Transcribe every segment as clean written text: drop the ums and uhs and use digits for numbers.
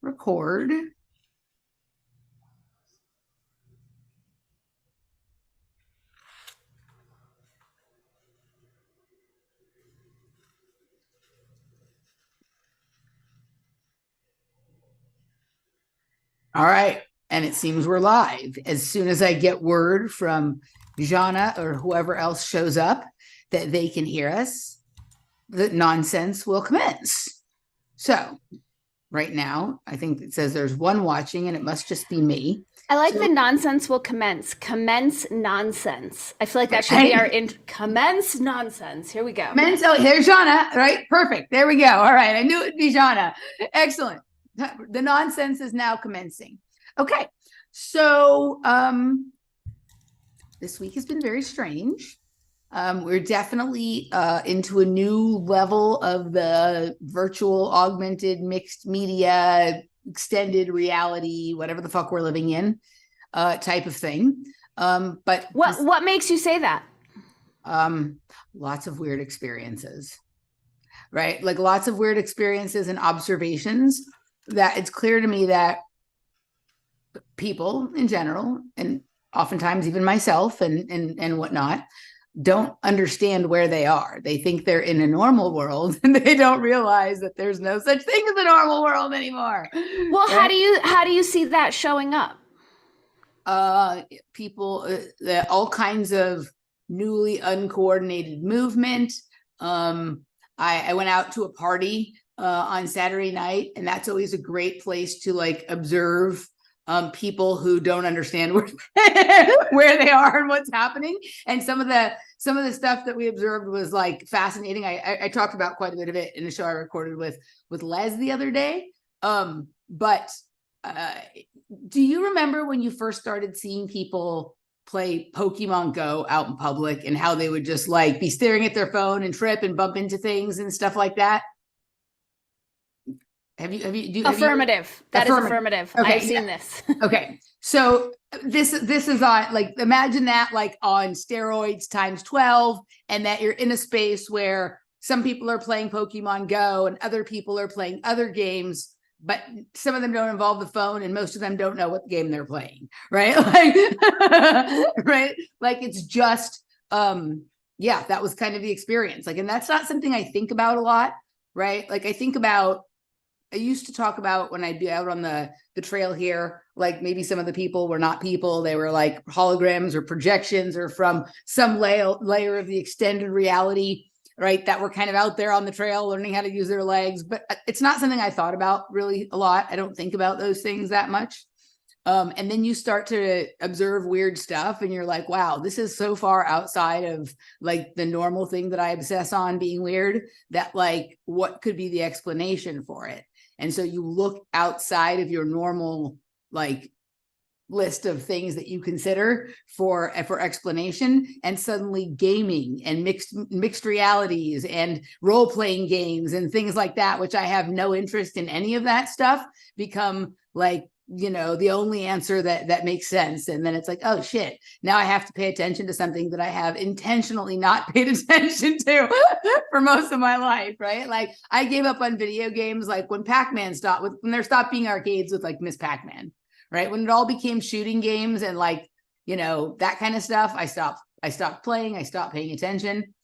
record. All right. And it seems we're live. As soon as I get word from Jana or whoever else shows up that they can hear us, the nonsense will commence. So right now, I think it says there's one watching and it must just be me. I like the nonsense will commence. Commence nonsense. I feel like that should be our commence nonsense. Here we go. Commence. Oh, there's Jana. Right. Perfect. There we go. All right. I knew it'd be Jana. Excellent. The nonsense is now commencing. Okay. So this week has been very strange. We're definitely into a new level of the virtual, augmented, mixed media, extended reality, whatever the fuck we're living in, type of thing. But what makes you say that? Lots of weird experiences, right? Like lots of weird experiences and observations that it's clear to me that people in general, and oftentimes even myself and whatnot, don't understand where they are. They think they're in a normal world and they don't realize that there's no such thing as a normal world anymore. Well, right? How do you see that showing up? People, all kinds of newly uncoordinated movement. I went out to a party on Saturday night, and that's always a great place to like observe people who don't understand where they are and what's happening. And some of the stuff that we observed was like fascinating. I talked about quite a bit of it in the show I recorded with Les the other day. But do you remember when you first started seeing people play Pokemon Go out in public and how they would just like be staring at their phone and trip and bump into things and stuff like that? Affirmative. That is affirmative. Okay, I've seen this. Okay. So this is on, like, imagine that like on steroids times 12, and that you're in a space where some people are playing Pokemon Go and other people are playing other games, but some of them don't involve the phone and most of them don't know what game they're playing, right? Like, right? Like it's just, yeah, that was kind of the experience. Like, and that's not something I think about a lot, right? Like I used to talk about when I'd be out on the trail here, like maybe some of the people were not people. They were like holograms or projections or from some layer of the extended reality, right? That were kind of out there on the trail learning how to use their legs. But it's not something I thought about really a lot. I don't think about those things that much. And then you start to observe weird stuff and you're like, wow, this is so far outside of like the normal thing that I obsess on being weird that like, what could be the explanation for it? And so you look outside of your normal like list of things that you consider for explanation, and suddenly gaming and mixed realities and role-playing games and things like that, which I have no interest in any of that stuff, become like, you know, the only answer that makes sense. And then it's like, oh shit, now I have to pay attention to something that I have intentionally not paid attention to for most of my life, right? Like I gave up on video games like when Pac-Man stopped, when there stopped being arcades with like Miss Pac-Man, right? When it all became shooting games and like, you know, that kind of stuff, I stopped playing, I stopped paying attention.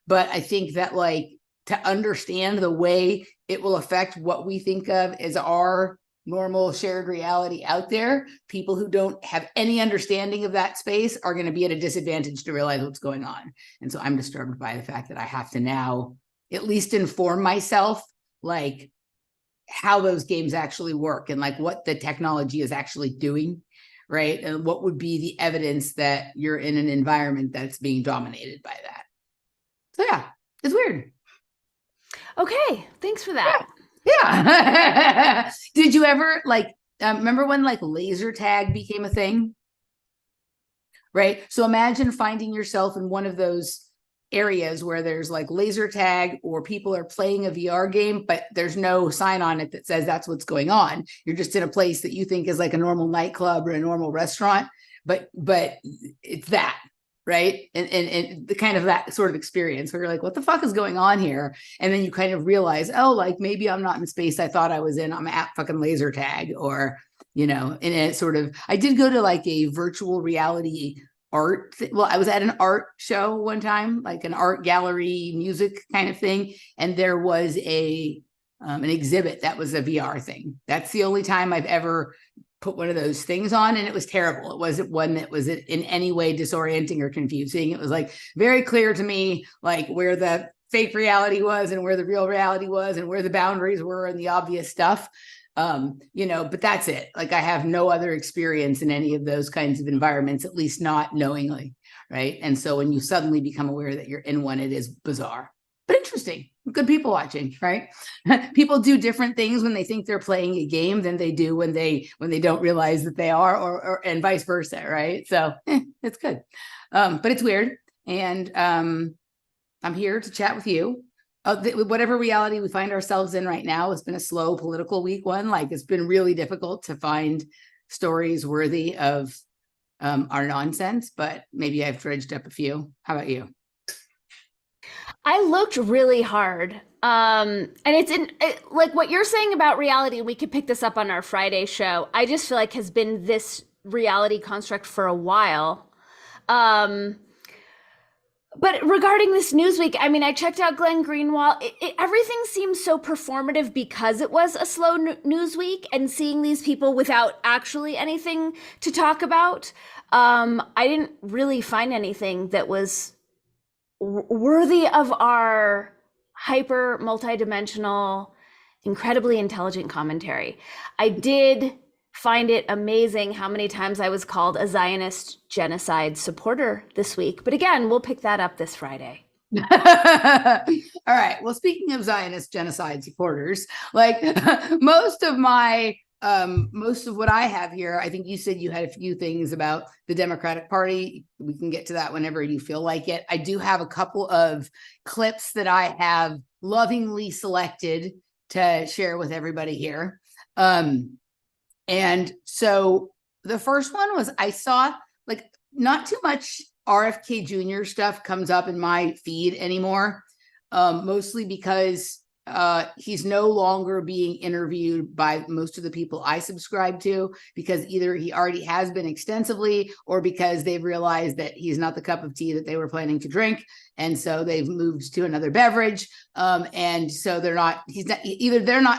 But I think that like to understand the way it will affect what we think of as our normal shared reality out there, people who don't have any understanding of that space are going to be at a disadvantage to realize what's going on. And so I'm disturbed by the fact that I have to now at least inform myself like how those games actually work and like what the technology is actually doing, right? And what would be the evidence that you're in an environment that's being dominated by that. So yeah, it's weird. Okay, thanks for that. Yeah. Did you ever like remember when like laser tag became a thing? Right. So imagine finding yourself in one of those areas where there's like laser tag or people are playing a VR game, but there's no sign on it that says that's what's going on. You're just in a place that you think is like a normal nightclub or a normal restaurant, but it's that. right? And the kind of that sort of experience where you're like, what the fuck is going on here? And then you kind of realize, oh, like maybe I'm not in space I thought I was in. I'm at fucking laser tag, or, you know, and it sort of, I did go to like a virtual reality art. Well, I was at an art show one time, like an art gallery music kind of thing. And there was an exhibit that was a VR thing. That's the only time I've ever put one of those things on, and it was terrible. It wasn't one that was in any way disorienting or confusing. It was like very clear to me, like where the fake reality was and where the real reality was and where the boundaries were and the obvious stuff. You know, but that's it. Like I have no other experience in any of those kinds of environments, at least not knowingly, right? And so when you suddenly become aware that you're in one, it is bizarre, but interesting. Good people watching, right? People do different things when they think they're playing a game than they do when they don't realize that they are, or and vice versa, right? So it's good, but it's weird, and I'm here to chat with you. Whatever reality we find ourselves in right now, it's been a slow political week. Like it's been really difficult to find stories worthy of our nonsense, but maybe I've dredged up a few. How about you? I looked really hard. And like what you're saying about reality, we could pick this up on our Friday show. I just feel like has been this reality construct for a while. But regarding this news week, I mean, I checked out Glenn Greenwald. Everything seems so performative because it was a slow news week, and seeing these people without actually anything to talk about. I didn't really find anything that was worthy of our hyper multidimensional, incredibly intelligent commentary. I did find it amazing how many times I was called a Zionist genocide supporter this week. But again, we'll pick that up this Friday. All right. Well, speaking of Zionist genocide supporters, like most of what I have here, I think you said you had a few things about the Democratic Party. We can get to that whenever you feel like it. I do have a couple of clips that I have lovingly selected to share with everybody here. And so the first one was, I saw like not too much RFK Jr. stuff comes up in my feed anymore, mostly because he's no longer being interviewed by most of the people I subscribe to, because either he already has been extensively, or because they've realized that he's not the cup of tea that they were planning to drink. And so they've moved to another beverage. And so they're not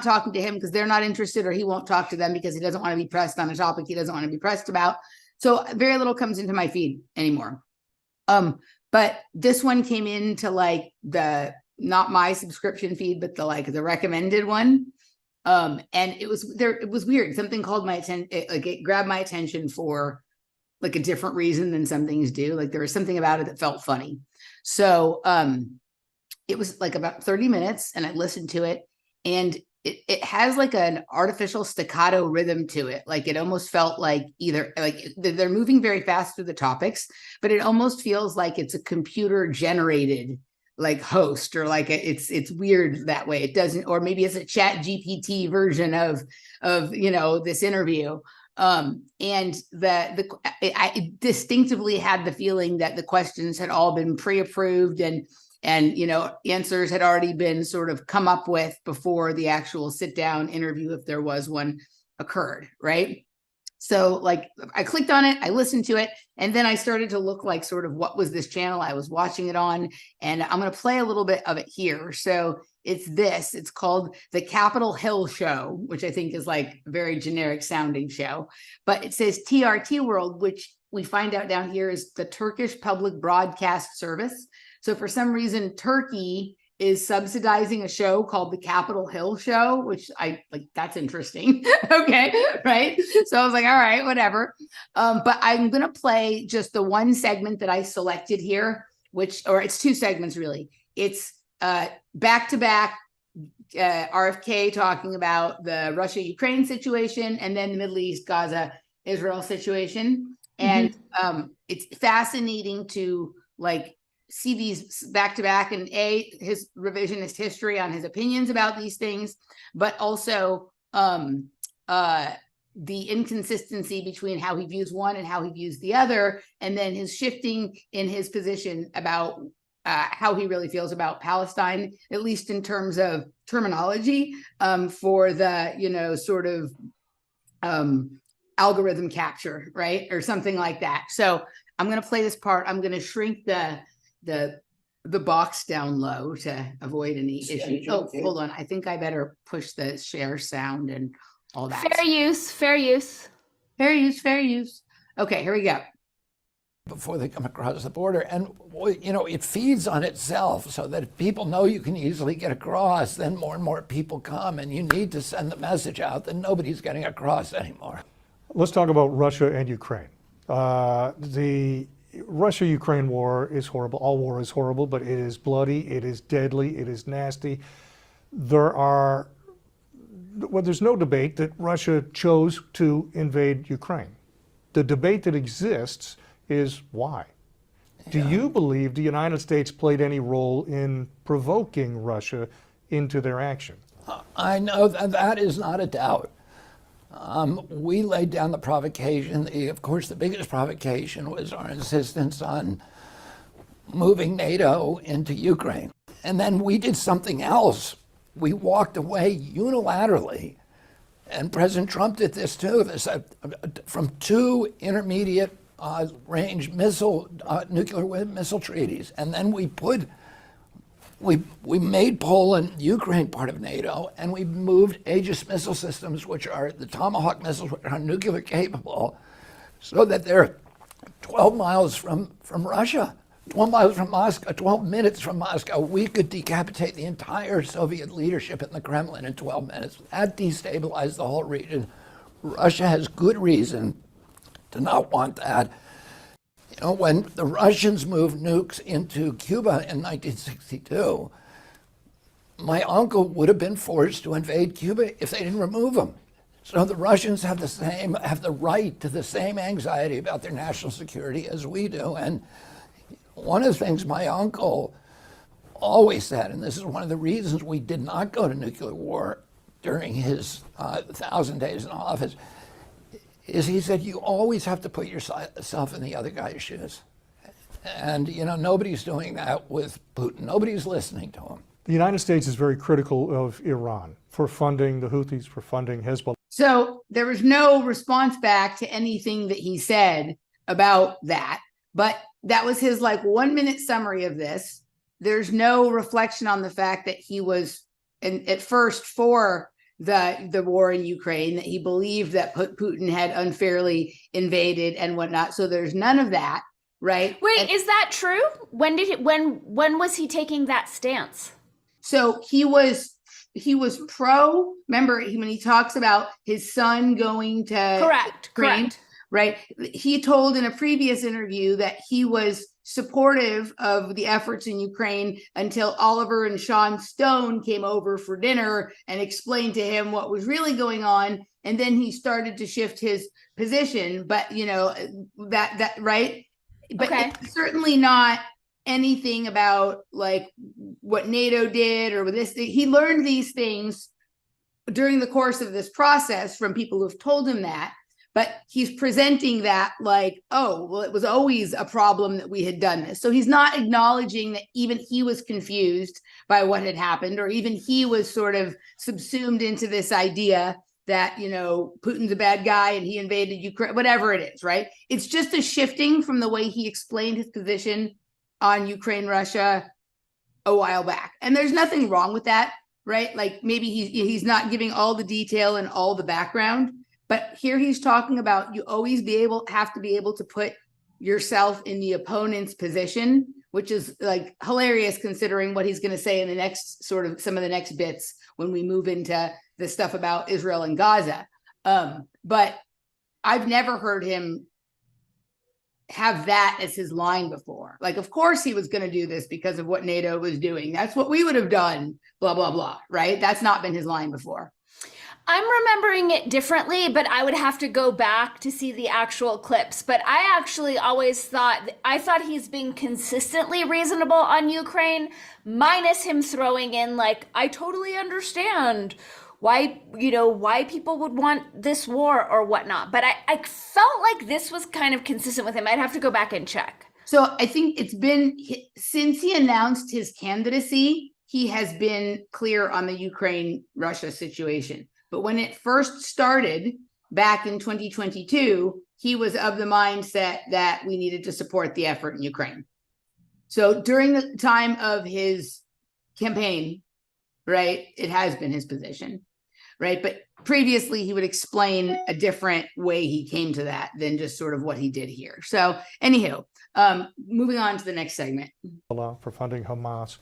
talking to him because they're not interested, or he won't talk to them because he doesn't want to be pressed on a topic he doesn't want to be pressed about. So very little comes into my feed anymore. But this one came into like not my subscription feed, but the recommended one. And it was weird. Something called my attention, it grabbed my attention for like a different reason than some things do. Like there was something about it that felt funny. So it was like about 30 minutes, and I listened to it, and it has like an artificial staccato rhythm to it. Like it almost felt like either like they're moving very fast through the topics, but it almost feels like it's a computer generated like host, or like it's weird that way. It doesn't, or maybe it's a chat GPT version of this interview. And I distinctively had the feeling that the questions had all been pre-approved, and answers had already been sort of come up with before the actual sit down interview, if there was one, occurred, right? So like I clicked on it, I listened to it, and then I started to look like sort of what was this channel I was watching it on. And I'm going to play a little bit of it here. So it's called the Capitol Hill Show, which I think is like a very generic sounding show, but it says TRT World, which we find out down here is the Turkish Public Broadcast Service. So for some reason, Turkey is subsidizing a show called the Capitol Hill Show, which I like, that's interesting. Okay, right? So I was like, all right, whatever. But I'm going to play just the one segment that I selected here, or it's two segments really. It's back-to-back RFK talking about the Russia-Ukraine situation, and then the Middle East, Gaza-Israel situation. And it's fascinating to like see these back to back, and his revisionist history on his opinions about these things, but also the inconsistency between how he views one and how he views the other, and then his shifting in his position about how he really feels about Palestine, at least in terms of terminology, for the, sort of algorithm capture, right? Or something like that. So I'm going to play this part. I'm going to shrink the box down low to avoid any issues. Oh, hold on. I think I better push the share sound and all that. Fair use, fair use. Fair use, fair use. Okay, here we go. Before they come across the border. And, it feeds on itself, so that if people know you can easily get across, then more and more people come, and you need to send the message out that nobody's getting across anymore. Let's talk about Russia and Ukraine. The Russia-Ukraine war is horrible. All war is horrible, but it is bloody, it is deadly, it is nasty. There's no debate that Russia chose to invade Ukraine. The debate that exists is why. Do you believe the United States played any role in provoking Russia into their action? I know that is not a doubt. We laid down the provocation. Of course, the biggest provocation was our insistence on moving NATO into Ukraine. And then we did something else. We walked away unilaterally. And President Trump did this too. From 2 intermediate range nuclear missile treaties. And then we made Poland, Ukraine, part of NATO, and we moved Aegis missile systems, which are the Tomahawk missiles, which are nuclear capable, so that they're 12 miles from Russia, 12 miles from Moscow, 12 minutes from Moscow. We could decapitate the entire Soviet leadership in the Kremlin in 12 minutes. That destabilized the whole region. Russia has good reason to not want that. When the Russians moved nukes into Cuba in 1962, my uncle would have been forced to invade Cuba if they didn't remove them. So the Russians have the right to the same anxiety about their national security as we do. And one of the things my uncle always said, and this is one of the reasons we did not go to nuclear war during his 1,000 days in office, is he said, you always have to put yourself in the other guy's shoes. And, nobody's doing that with Putin. Nobody's listening to him. The United States is very critical of Iran for funding the Houthis, for funding Hezbollah. So there was no response back to anything that he said about that. But that was his 1-minute summary of this. There's no reflection on the fact that he was at first for the war in Ukraine, that he believed that Putin had unfairly invaded and whatnot. So there's none of that, right? Wait, is that true? When was he taking that stance? So he was pro. Remember when he talks about his son going to Ukraine, right? He told in a previous interview that he was supportive of the efforts in Ukraine until Oliver and Sean Stone came over for dinner and explained to him what was really going on. And then he started to shift his position. But, that right. But it's certainly not anything about what NATO did or this. He learned these things during the course of this process from people who've told him that. But he's presenting that it was always a problem that we had done this. So he's not acknowledging that even he was confused by what had happened, or even he was sort of subsumed into this idea that, Putin's a bad guy and he invaded Ukraine, whatever it is, right? It's just a shifting from the way he explained his position on Ukraine, Russia a while back. And there's nothing wrong with that, right? Maybe he's not giving all the detail and all the background. But here he's talking about you always have to be able to put yourself in the opponent's position, which is hilarious considering what he's going to say in the next some of the next bits when we move into the stuff about Israel and Gaza. But I've never heard him have that as his line before. Of course he was going to do this because of what NATO was doing. That's what we would have done, blah, blah, blah, right? That's not been his line before. I'm remembering it differently, but I would have to go back to see the actual clips. But I actually always thought he's being consistently reasonable on Ukraine, minus him throwing in I totally understand why people would want this war or whatnot. But I felt like this was kind of consistent with him. I'd have to go back and check. So I think it's been, since he announced his candidacy, he has been clear on the Ukraine-Russia situation. But when it first started back in 2022, he was of the mindset that we needed to support the effort in Ukraine. So during the time of his campaign, right, it has been his position, right? But previously he would explain a different way he came to that than just sort of what he did here. So anywho, moving on to the next segment. For funding Hamas.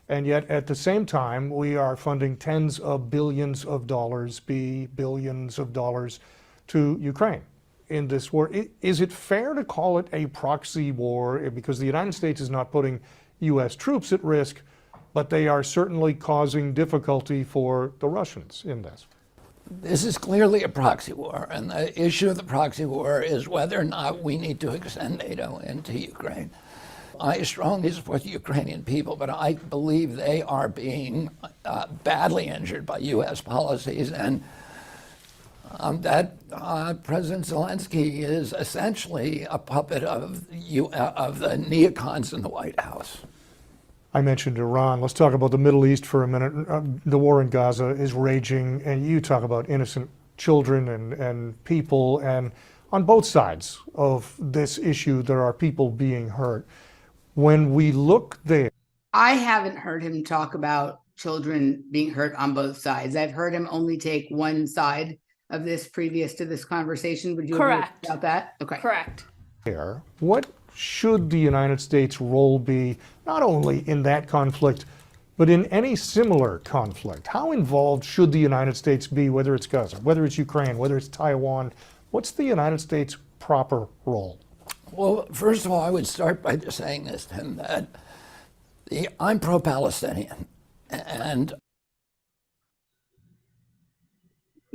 And yet at the same time, we are funding tens of billions of dollars, billions of dollars to Ukraine in this war. Is it fair to call it a proxy war? Because the United States is not putting U.S. troops at risk, but they are certainly causing difficulty for the Russians in this. This is clearly a proxy war, and the issue of the proxy war is whether or not we need to extend NATO into Ukraine. I strongly support the Ukrainian people, but I believe they are being badly injured by U.S. policies, and that President Zelensky is essentially a puppet of the neocons in the White House. I mentioned Iran. Let's talk about the Middle East for a minute. The war in Gaza is raging, and you talk about innocent children and people, and on both sides of this issue, there are people being hurt. When we look there, I haven't heard him talk about children being hurt on both sides. I've heard him only take one side of this previous to this conversation. Would you agree about that? Okay. Correct. What should the United States' role be, not only in that conflict, but in any similar conflict? How involved should the United States be, whether it's Gaza, whether it's Ukraine, whether it's Taiwan? What's the United States' proper role? Well, first of all, I would start by just saying this, Tim, that I'm pro-Palestinian, and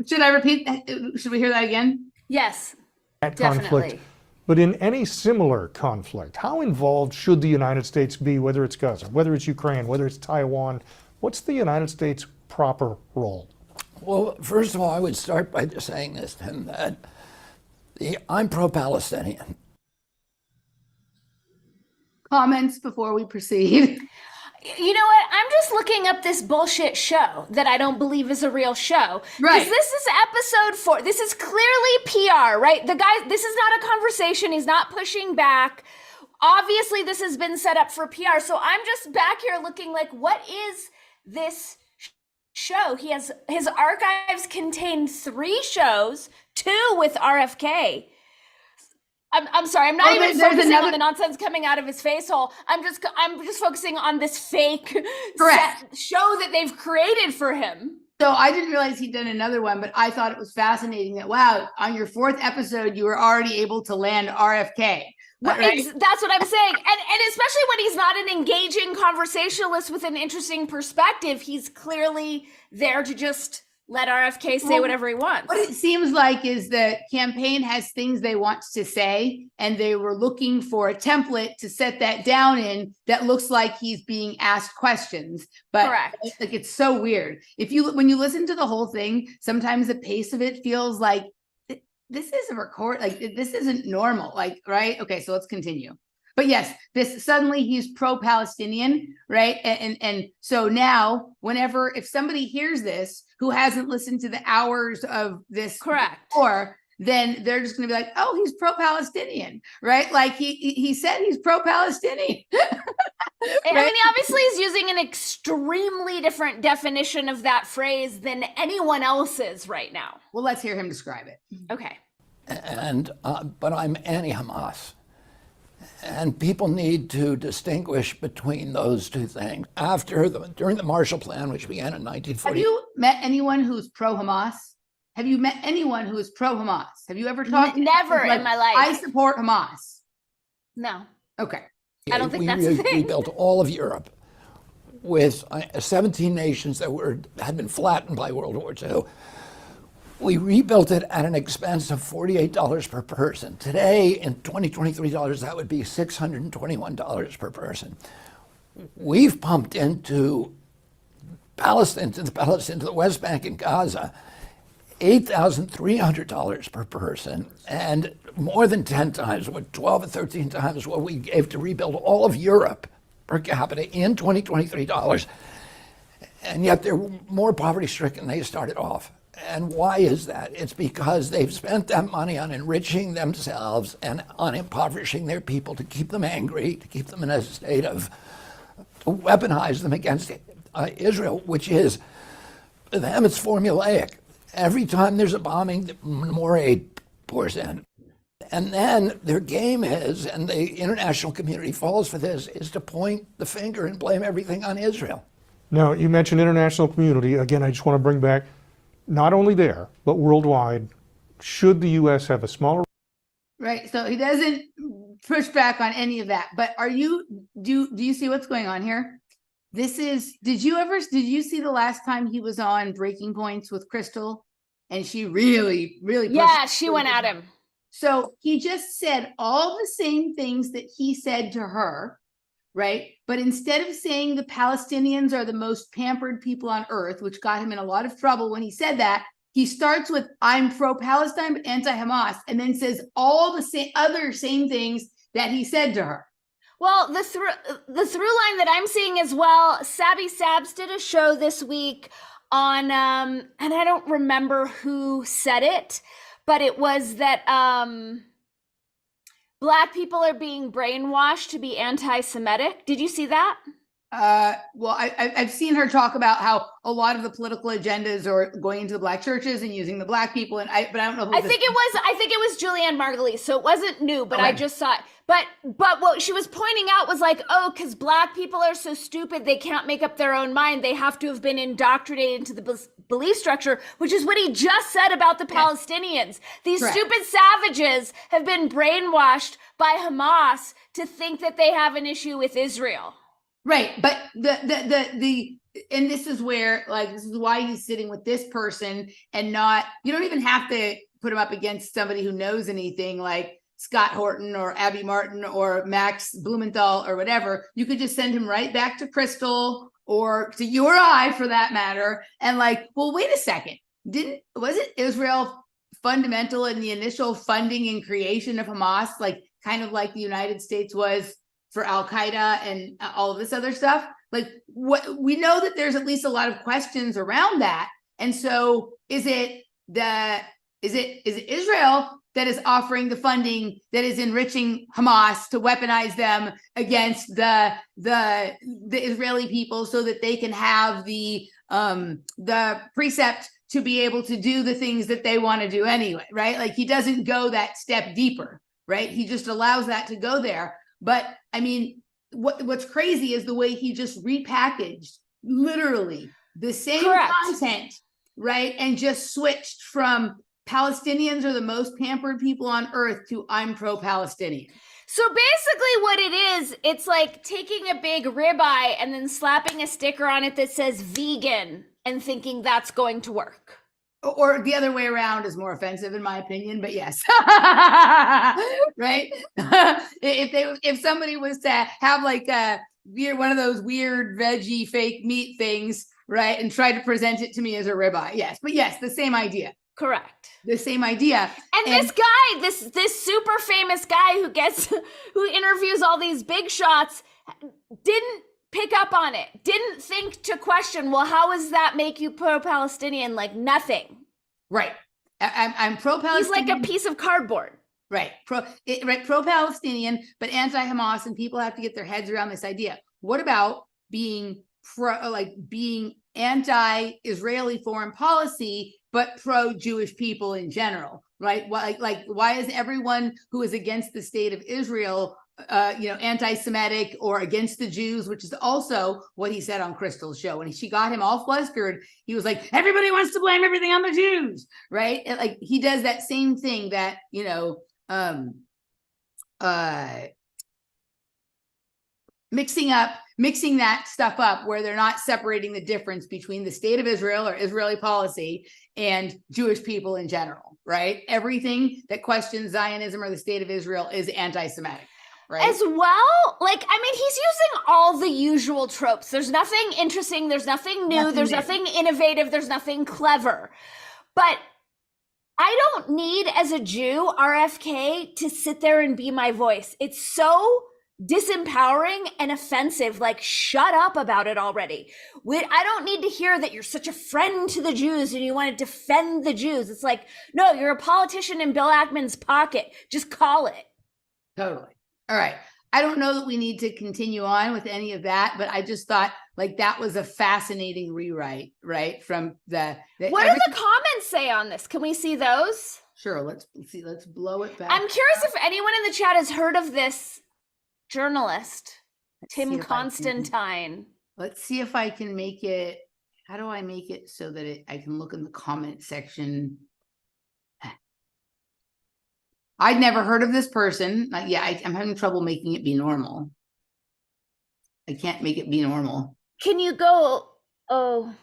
should I repeat? Should we hear that again? Yes, that definitely. Conflict, but in any similar conflict, how involved should the United States be, whether it's Gaza, whether it's Ukraine, whether it's Taiwan? What's the United States' proper role? Well, first of all, I would start by just saying this, Tim, that I'm pro-Palestinian. Comments before we proceed? You know what? I'm just looking up this bullshit show that I don't believe is a real show. Right. Because this is episode 4. This is clearly PR, right? The guy, this is not a conversation. He's not pushing back. Obviously, this has been set up for PR. So I'm just back here looking like, what is this show? He has, his archives contain 3 shows, 2 with RFK. I'm sorry. I'm not even focusing on the nonsense coming out of his face hole. I'm just focusing on this fake show that they've created for him. So I didn't realize he'd done another one, but I thought it was fascinating that, wow, on your 4th episode, you were already able to land RFK. Right? That's what I'm saying. And especially when he's not an engaging conversationalist with an interesting perspective, he's clearly there to just let RFK say whatever he wants. What it seems like is the campaign has things they want to say, and they were looking for a template to set that down in that looks like he's being asked questions. But correct. Like, it's so weird. When you listen to the whole thing, sometimes the pace of it feels like this is a record. Like this isn't normal. Like, right? Okay, so let's continue. But yes, this suddenly he's pro-Palestinian, right? And so now, if somebody hears this who hasn't listened to the hours of this before, then they're just going to be like, "Oh, he's pro-Palestinian," right? Like he said he's pro-Palestinian. Right? I mean, he obviously is using an extremely different definition of that phrase than anyone else is right now. Well, let's hear him describe it. Okay. And but I'm anti-Hamas. And people need to distinguish between those two things. During the Marshall Plan, which began in 1940. Have you met anyone who's pro-Hamas? Have you met anyone who is pro-Hamas? Have you ever talked? Never in my life. I support Hamas. No. Okay. I don't think that's a thing. We built all of Europe with 17 nations that had been flattened by World War II. We rebuilt it at an expense of $48 per person. Today, in 2023 dollars, that would be $621 per person. We've pumped into Palestine, to the West Bank and Gaza, $8,300 per person, and more than 10 times, 12 or 13 times what we gave to rebuild all of Europe per capita in 2023 dollars. And yet they're more poverty stricken than they started off. And why is that? It's because they've spent that money on enriching themselves and on impoverishing their people to keep them angry, to keep them in a state of, to weaponize them against Israel, which is, for them, it's formulaic. Every time there's a bombing, more aid pours in. And then their game is, and the international community falls for this, is to point the finger and blame everything on Israel. Now, you mentioned international community. Again, I just want to bring back, not only there, but worldwide, should the U.S. have a smaller... Right, so he doesn't push back on any of that. But do you see what's going on here? This is, did you see the last time he was on Breaking Points with Crystal? And she really Yeah, she went at him. So he just said all the same things that he said to her, right? But instead of saying the Palestinians are the most pampered people on earth, which got him in a lot of trouble when he said that, he starts with, I'm pro-Palestine, but anti-Hamas, and then says all the same things that he said to her. Well, the through line that I'm seeing as well, Sabby Sabs did a show this week on, and I don't remember who said it, but it was that Black people are being brainwashed to be anti-Semitic. Did you see that? Well, I've seen her talk about how a lot of the political agendas are going into the Black churches and using the Black people, but I don't know who I think it was Julianne Margulies, so it wasn't new, but okay. I just saw it. But what she was pointing out was like, oh, because Black people are so stupid, they can't make up their own mind. They have to have been indoctrinated into the belief structure, which is what he just said about the Palestinians. These Correct. stupid savages have been brainwashed by Hamas to think that they have an issue with Israel. Right, but and this is where, like, this is why he's sitting with this person and not, you don't even have to put him up against somebody who knows anything like Scott Horton or Abby Martin or Max Blumenthal or whatever. You could just send him right back to Crystal or to you or I, for that matter, and like, well, wait a second, wasn't Israel fundamental in the initial funding and creation of Hamas, like kind of like the United States was for Al-Qaeda and all of this other stuff? Like, what we know that there's at least a lot of questions around that. And so is it Israel that is offering the funding that is enriching Hamas to weaponize them against the Israeli people so that they can have the precept to be able to do the things that they want to do anyway, right? Like, he doesn't go that step deeper, right? He just allows that to go there. But I mean, what's crazy is the way he just repackaged literally the same Correct. content, right? And just switched from Palestinians are the most pampered people on earth to I'm pro-Palestinian. So basically what it is, it's like taking a big ribeye and then slapping a sticker on it that says vegan and thinking that's going to work. Or the other way around is more offensive, in my opinion, but yes. Right? If somebody was to have like one of those weird veggie fake meat things, right, and try to present it to me as a ribeye, yes. But yes, the same idea. Correct. The same idea. And this guy, this super famous guy who interviews all these big shots, didn't pick up on it, didn't think to question, well, how does that make you pro-Palestinian? Like, nothing. Right. I'm pro-Palestinian. He's like a piece of cardboard. Right. Pro-Palestinian, but anti-Hamas, and people have to get their heads around this idea. What about being being anti-Israeli foreign policy, but pro-Jewish people in general, right? Why is everyone who is against the state of Israel anti-Semitic or against the Jews, which is also what he said on Crystal's show. And she got him all flustered. He was like, everybody wants to blame everything on the Jews, right? And like, he does that same thing that, mixing that stuff up where they're not separating the difference between the state of Israel or Israeli policy and Jewish people in general, right? Everything that questions Zionism or the state of Israel is anti-Semitic. right? As well, like, I mean, he's using all the usual tropes. There's nothing interesting. There's nothing new. There's nothing innovative. There's nothing clever. But I don't need, as a Jew, RFK to sit there and be my voice. It's so disempowering and offensive. Like, shut up about it already. I don't need to hear that you're such a friend to the Jews and you want to defend the Jews. It's like, no, you're a politician in Bill Ackman's pocket. Just call it. Totally. All right. I don't know that we need to continue on with any of that, but I just thought like that was a fascinating rewrite, right? From the what do the comments say on this? Can we see those? Sure. Let's see. Let's blow it back. I'm curious if anyone in the chat has heard of this journalist, Tim Constantine. Let's see if I can make it. How do I make it so that I can look in the comment section? I'd never heard of this person. I'm having trouble making it be normal. I can't make it be normal. Can you go? Oh,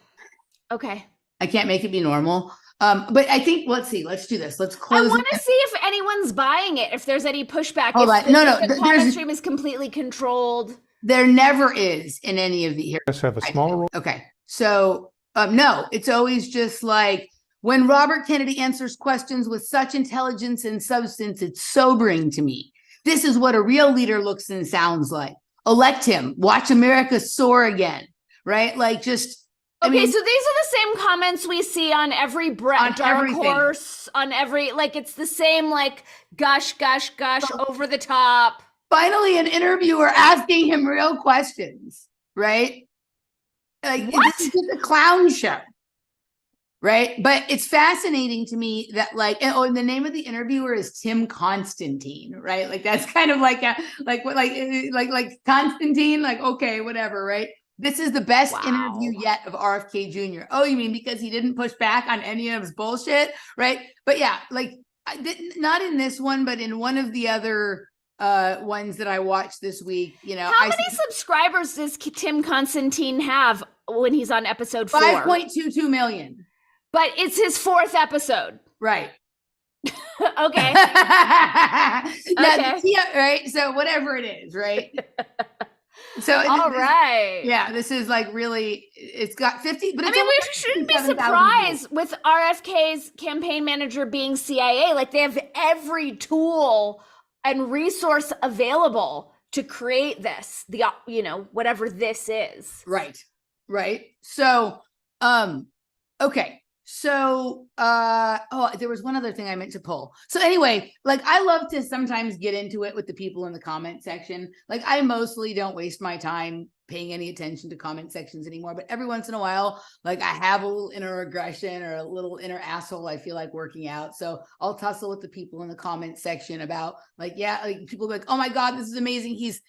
okay. I can't make it be normal. But I think, let's see. Let's do this. Let's close. I want to see if anyone's buying it, if there's any pushback. Hold on. No. The comment stream is completely controlled. There never is in any of the here. Let's have a smaller role. Okay. So, no, it's always just like, when Robert Kennedy answers questions with such intelligence and substance, it's sobering to me. This is what a real leader looks and sounds like. Elect him. Watch America soar again. Right? Like just. Okay, so these are the same comments we see on every Dark Horse, on every, like, it's the same, like, gush, over the top. Finally, an interviewer asking him real questions, right? Like, this is just a clown show. Right. But it's fascinating to me that and the name of the interviewer is Tim Constantine. Right. Like that's kind of like Constantine, like, OK, whatever. Right. This is the best interview yet of RFK Jr. Oh, you mean because he didn't push back on any of his bullshit. Right. But yeah, like not in this one, but in one of the other ones that I watched this week. How many subscribers does Tim Constantine have when he's on episode 4? 5.22 million. But it's his 4th episode. Right. Okay. Okay. Yeah, right. So whatever it is, right? So all right. Yeah, this is like really, it's got 50, but it's we shouldn't be surprised with RFK's campaign manager being CIA. Like they have every tool and resource available to create this, whatever this is. Right. Right. So, okay. So, there was one other thing I meant to pull. So anyway, like I love to sometimes get into it with the people in the comment section. Like I mostly don't waste my time paying any attention to comment sections anymore, but every once in a while, like I have a little inner aggression or a little inner asshole I feel like working out. So I'll tussle with the people in the comment section about like people like, oh my God, this is amazing. He's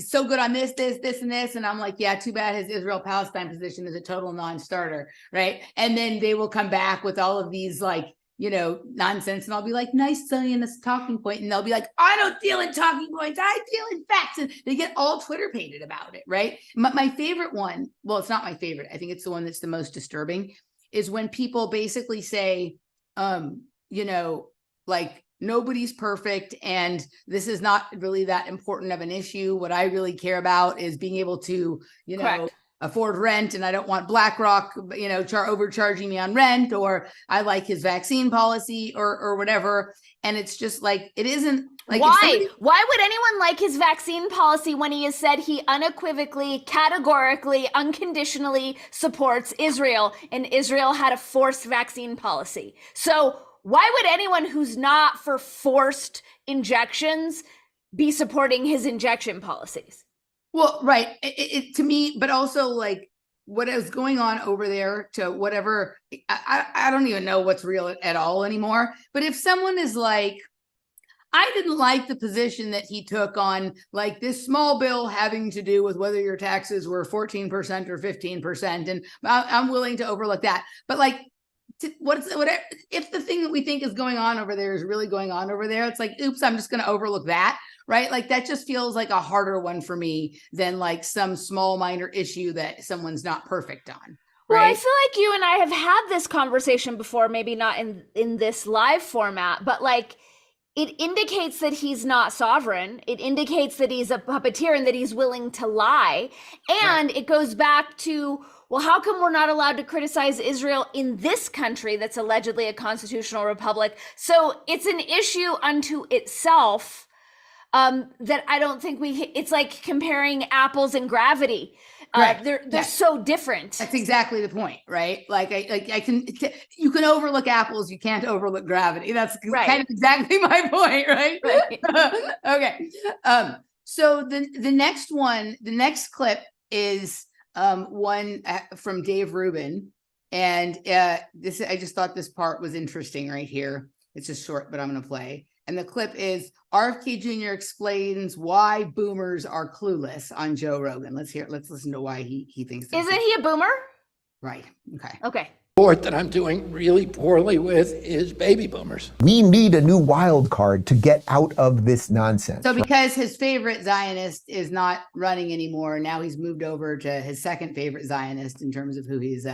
so good on this, and this. And I'm like, yeah, too bad his Israel-Palestine position is a total non-starter. Right. And then they will come back with all of these like, nonsense. And I'll be like, nice Zionist talking point. And they'll be like, I don't deal in talking points. I deal in facts. And they get all Twitter pated about it. Right. My favorite one, well, it's not my favorite. I think it's the one that's the most disturbing is when people basically say, like nobody's perfect. And this is not really that important of an issue. What I really care about is being able to, Correct. Afford rent, and I don't want BlackRock, overcharging me on rent, or I like his vaccine policy or whatever. And it's just like, it isn't like, why would anyone like his vaccine policy when he has said he unequivocally, categorically, unconditionally supports Israel, and Israel had a forced vaccine policy? So why would anyone who's not for forced injections be supporting his injection policies? Well, right. It to me, but also like what is going on over there to whatever, I don't even know what's real at all anymore. But if someone is like, I didn't like the position that he took on like this small bill having to do with whether your taxes were 14% or 15%. And I'm willing to overlook that. But like, whatever, if the thing that we think is going on over there is really going on over there, it's like, oops, I'm just going to overlook that. Right. Like that just feels like a harder one for me than like some small minor issue that someone's not perfect on. Right? Well, I feel like you and I have had this conversation before, maybe not in this live format, but like it indicates that he's not sovereign. It indicates that he's a puppeteer and that he's willing to lie. And it goes back to, well, how come we're not allowed to criticize Israel in this country that's allegedly a constitutional republic? So it's an issue unto itself that I don't think it's like comparing apples and gravity. They're so different. That's exactly the point, right? Like you can overlook apples, you can't overlook gravity. That's kind of exactly my point, right? Okay. So the next clip is one from Dave Rubin, and I just thought this part was interesting right here. It's just short, but I'm going to play. And the clip is RFK Jr. explains why boomers are clueless on Joe Rogan. Let's listen to why he thinks that. Isn't he a boomer? Right. Okay. Okay. Sport that I'm doing really poorly with is baby boomers. We need a new wild card to get out of this nonsense. So because his favorite Zionist is not running anymore, now he's moved over to his second favorite Zionist in terms of who he's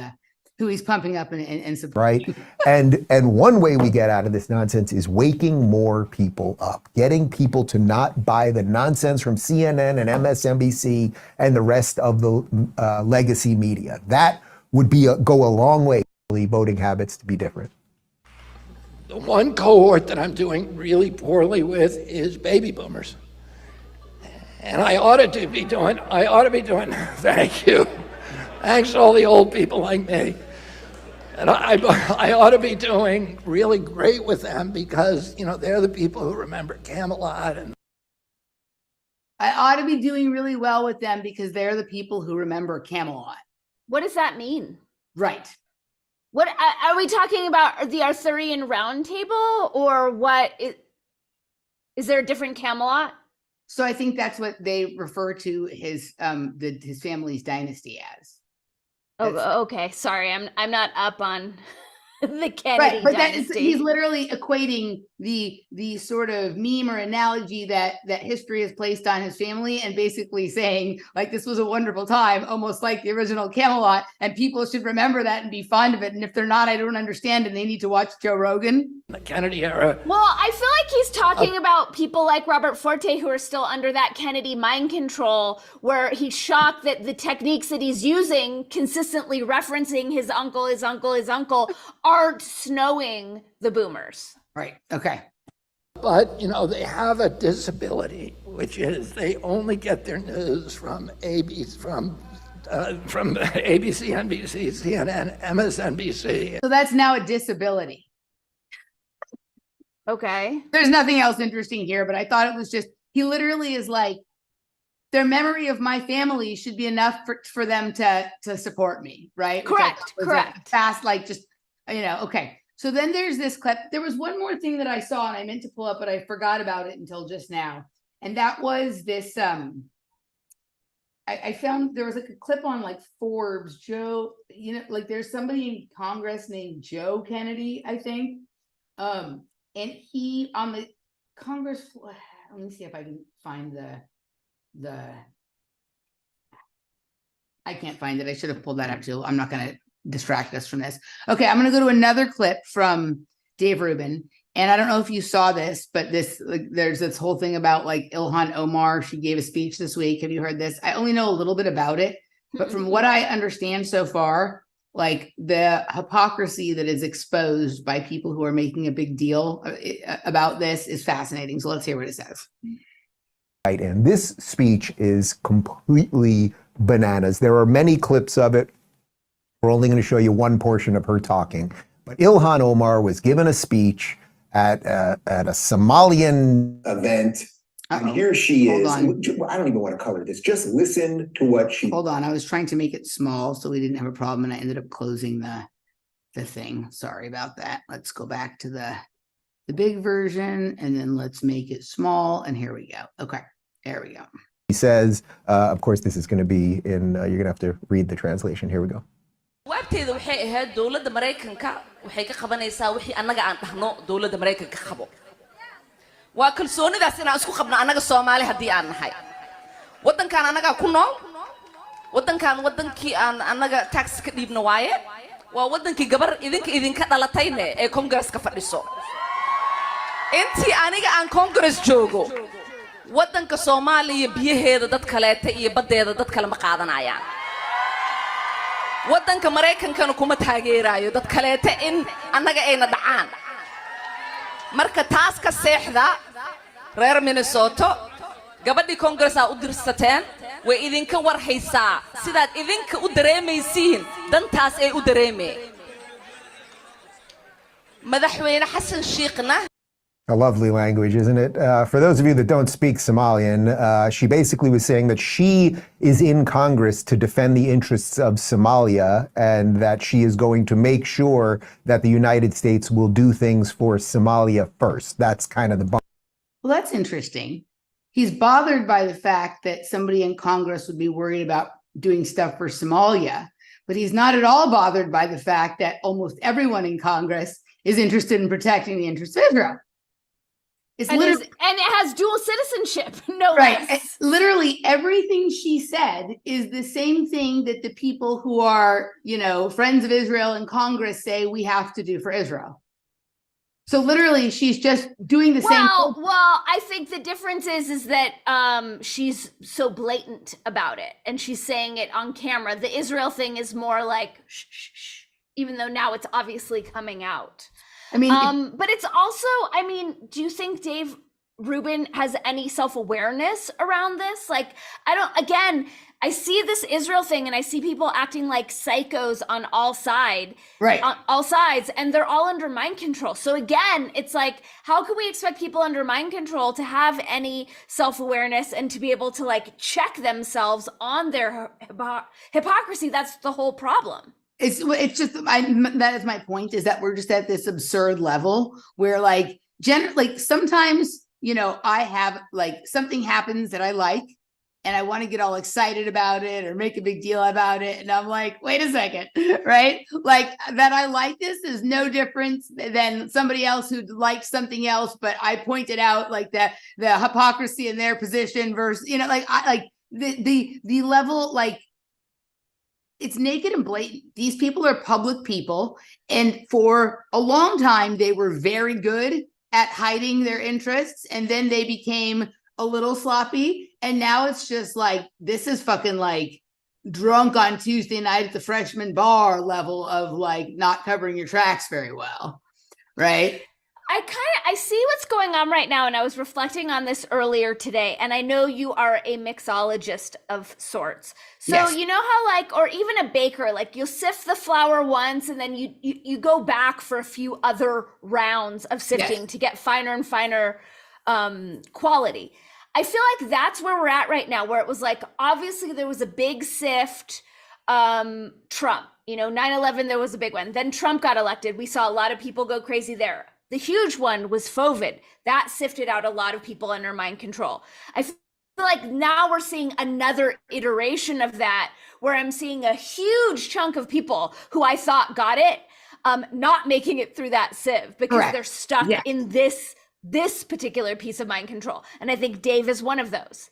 pumping up and supporting. Right. And one way we get out of this nonsense is waking more people up, getting people to not buy the nonsense from CNN and MSNBC and the rest of the legacy media. That would go a long way for voting habits to be different. The one cohort that I'm doing really poorly with is baby boomers. And I ought to be doing, thank you. Thanks to all the old people like me. And I ought to be doing really great with them because, they're the people who remember Camelot. And I ought to be doing really well with them because they're the people who remember Camelot. What does that mean? Right. What are we talking about? The Arthurian Round Table, or what? Is there a different Camelot? So I think that's what they refer to his family's dynasty as. Oh, okay. Sorry, I'm not up on the Kennedy dynasty. He's literally equating the sort of meme or analogy that history has placed on his family, and basically saying like this was a wonderful time, almost like the original Camelot, and people should remember that and be fond of it. And if they're not, I don't understand, and they need to watch Joe Rogan. The Kennedy era. Well, I feel like he's talking about people like Robert Forte who are still under that Kennedy mind control, where he's shocked that the techniques that he's using, consistently referencing his uncle, aren't snowing the boomers. Right. Okay. But, they have a disability, which is they only get their news from ABC, NBC, CNN, MSNBC. So that's now a disability. Okay. There's nothing else interesting here, but I thought it was just, he literally is like, their memory of my family should be enough for them to support me, right? Correct. Fast, like just, okay. So then there's this clip. There was one more thing that I saw and I meant to pull up, but I forgot about it until just now. And that was this, I found there was like a clip on like Forbes, Joe, like there's somebody in Congress named Joe Kennedy, I think. And he on the Congress, let me see if I can find I can't find it. I should have pulled that up too. I'm not going to distract us from this. Okay, I'm going to go to another clip from Dave Rubin. And I don't know if you saw this, but there's this whole thing about like Ilhan Omar. She gave a speech this week. Have you heard this? I only know a little bit about it, but from what I understand so far, like the hypocrisy that is exposed by people who are making a big deal about this is fascinating. So let's hear what it says. Right, and this speech is completely bananas. There are many clips of it. We're only going to show you one portion of her talking. But Ilhan Omar was given a speech at a Somalian event. And here she is. I don't even want to color this. Just listen to what she... Hold on. I was trying to make it small so we didn't have a problem, and I ended up closing the thing. Sorry about that. Let's go back to the big version, and then let's make it small. And here we go. Okay. There we go. He says, of course, this is going to be in... you're going to have to read the translation. Here we go. jawaabteedu waxay ahayd dawladda Mareykanka waxay ka qabanaysaa wixii annaga aan dhahno dawladda Mareykanka qabo waa kalsoonidaas inaan isku qabno annaga Soomaali hadii aan nahay wadankan annaga ku nool wadankan wadankii aan annaga tax ka dhiibno waaye waa wadankii gabar idinka dhalatayne ee Congress ka fadhiso intii aniga aan Congress joogo waddanka Soomaaliya biyaheeda dad kaleeta iyo badeeda dad kale ma qaadanayaan waddanka Mareykankana kuma taageerayo dad kaleeta in annaga ayna dhacaan marka taas ka seexda reer Minnesota gabadhii Congress u dirsateen way idinka war haysaa sidaad idinka u dareemaysiin dantaas ay u dareemeen madaxweyne Xasan Sheekhna A lovely language, isn't it? For those of you that don't speak Somalian, she basically was saying that she is in Congress to defend the interests of Somalia and that she is going to make sure that the United States will do things for Somalia first. That's kind of the... Well, that's interesting. He's bothered by the fact that somebody in Congress would be worried about doing stuff for Somalia, but he's not at all bothered by the fact that almost everyone in Congress is interested in protecting the interests of Israel. And it has dual citizenship, no right. less. Literally everything she said is the same thing that the people who are, friends of Israel in Congress say we have to do for Israel. So literally she's just doing the same thing. Well, I think the difference is that she's so blatant about it and she's saying it on camera. The Israel thing is more like, shh, shh, shh, even though now it's obviously coming out. I mean, but it's also, do you think Dave Rubin has any self-awareness around this? Like, I see this Israel thing and I see people acting like psychos on all sides, and they're all under mind control. So again, it's like, how can we expect people under mind control to have any self-awareness and to be able to like check themselves on their hypocrisy? That's the whole problem. It's just that is my point, is that we're just at this absurd level where sometimes I have something happens that I like and I want to get all excited about it or make a big deal about it, and I'm like, wait a second, right? Like that I like this is no different than somebody else who likes something else, but I pointed out like the hypocrisy in their position versus the level, like it's naked and blatant. These people are public people. And for a long time, they were very good at hiding their interests. And then they became a little sloppy. And now it's just like, this is fucking like drunk on Tuesday night at the freshman bar level of like not covering your tracks very well. Right. I see what's going on right now, and I was reflecting on this earlier today, and I know you are a mixologist of sorts. So yes. You know how or even a baker, like you'll sift the flour once and then you go back for a few other rounds of sifting to get finer and finer quality. I feel like that's where we're at right now, where it was like, obviously there was a big sift, Trump, 9/11, there was a big one. Then Trump got elected. We saw a lot of people go crazy there. The huge one was COVID. That sifted out a lot of people under mind control. I feel like now we're seeing another iteration of that, where I'm seeing a huge chunk of people who I thought got it, not making it through that sieve because they're stuck in this particular piece of mind control. And I think Dave is one of those.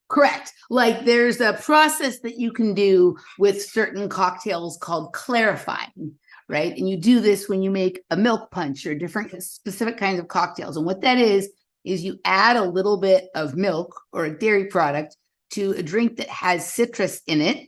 Correct. Like there's a process that you can do with certain cocktails called clarifying. Right. And you do this when you make a milk punch or different specific kinds of cocktails. And what that is you add a little bit of milk or a dairy product to a drink that has citrus in it.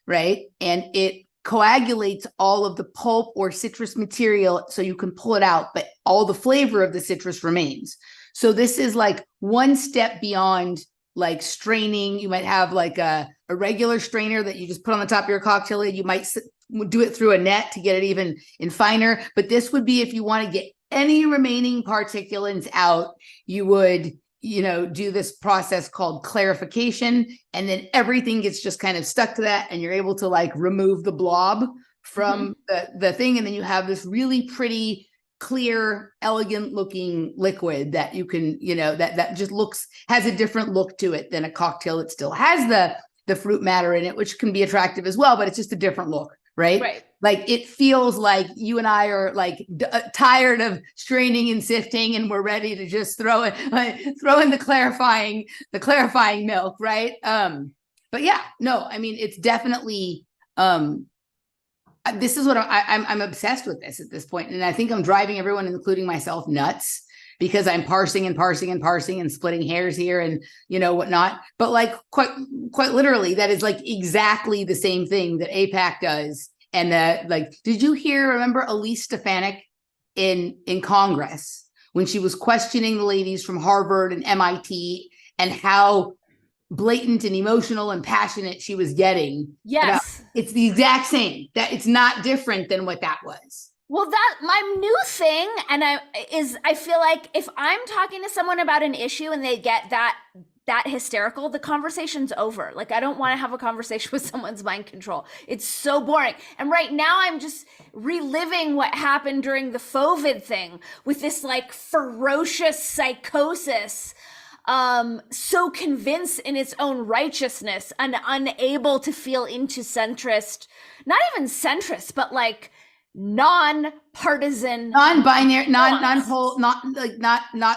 Right. And it coagulates all of the pulp or citrus material so you can pull it out, but all the flavor of the citrus remains. So this is like one step beyond like straining. You might have like a regular strainer that you just put on the top of your cocktail lid. You might do it through a net to get it even in finer. But this would be if you want to get any remaining particulates out, you would, do this process called clarification. And then everything gets just kind of stuck to that. And you're able to like remove the blob from the thing. And then you have this really pretty, clear, elegant looking liquid that you can, that just has a different look to it than a cocktail that still has the fruit matter in it, which can be attractive as well, but it's just a different look. Right. Like it feels like you and I are like tired of straining and sifting, and we're ready to just throw in the clarifying milk. Right. But yeah, no, I mean, it's definitely, this is what I'm obsessed with this at this point. And I think I'm driving everyone, including myself, nuts because I'm parsing and parsing and parsing and splitting hairs here and, whatnot. But like quite literally, that is like exactly the same thing that AIPAC does. And did you remember Elise Stefanik in Congress when she was questioning the ladies from Harvard and MIT and how blatant and emotional and passionate she was getting? Yes. It's the exact same. That it's not different than what that was. Well, that my new thing, and I feel like if I'm talking to someone about an issue and they get that hysterical, the conversation's over. Like, I don't want to have a conversation with someone's mind control. It's so boring. And right now I'm just reliving what happened during the COVID thing with this like ferocious psychosis, so convinced in its own righteousness and unable to feel into centrist, not even centrist, but like non-partisan, non-binary, not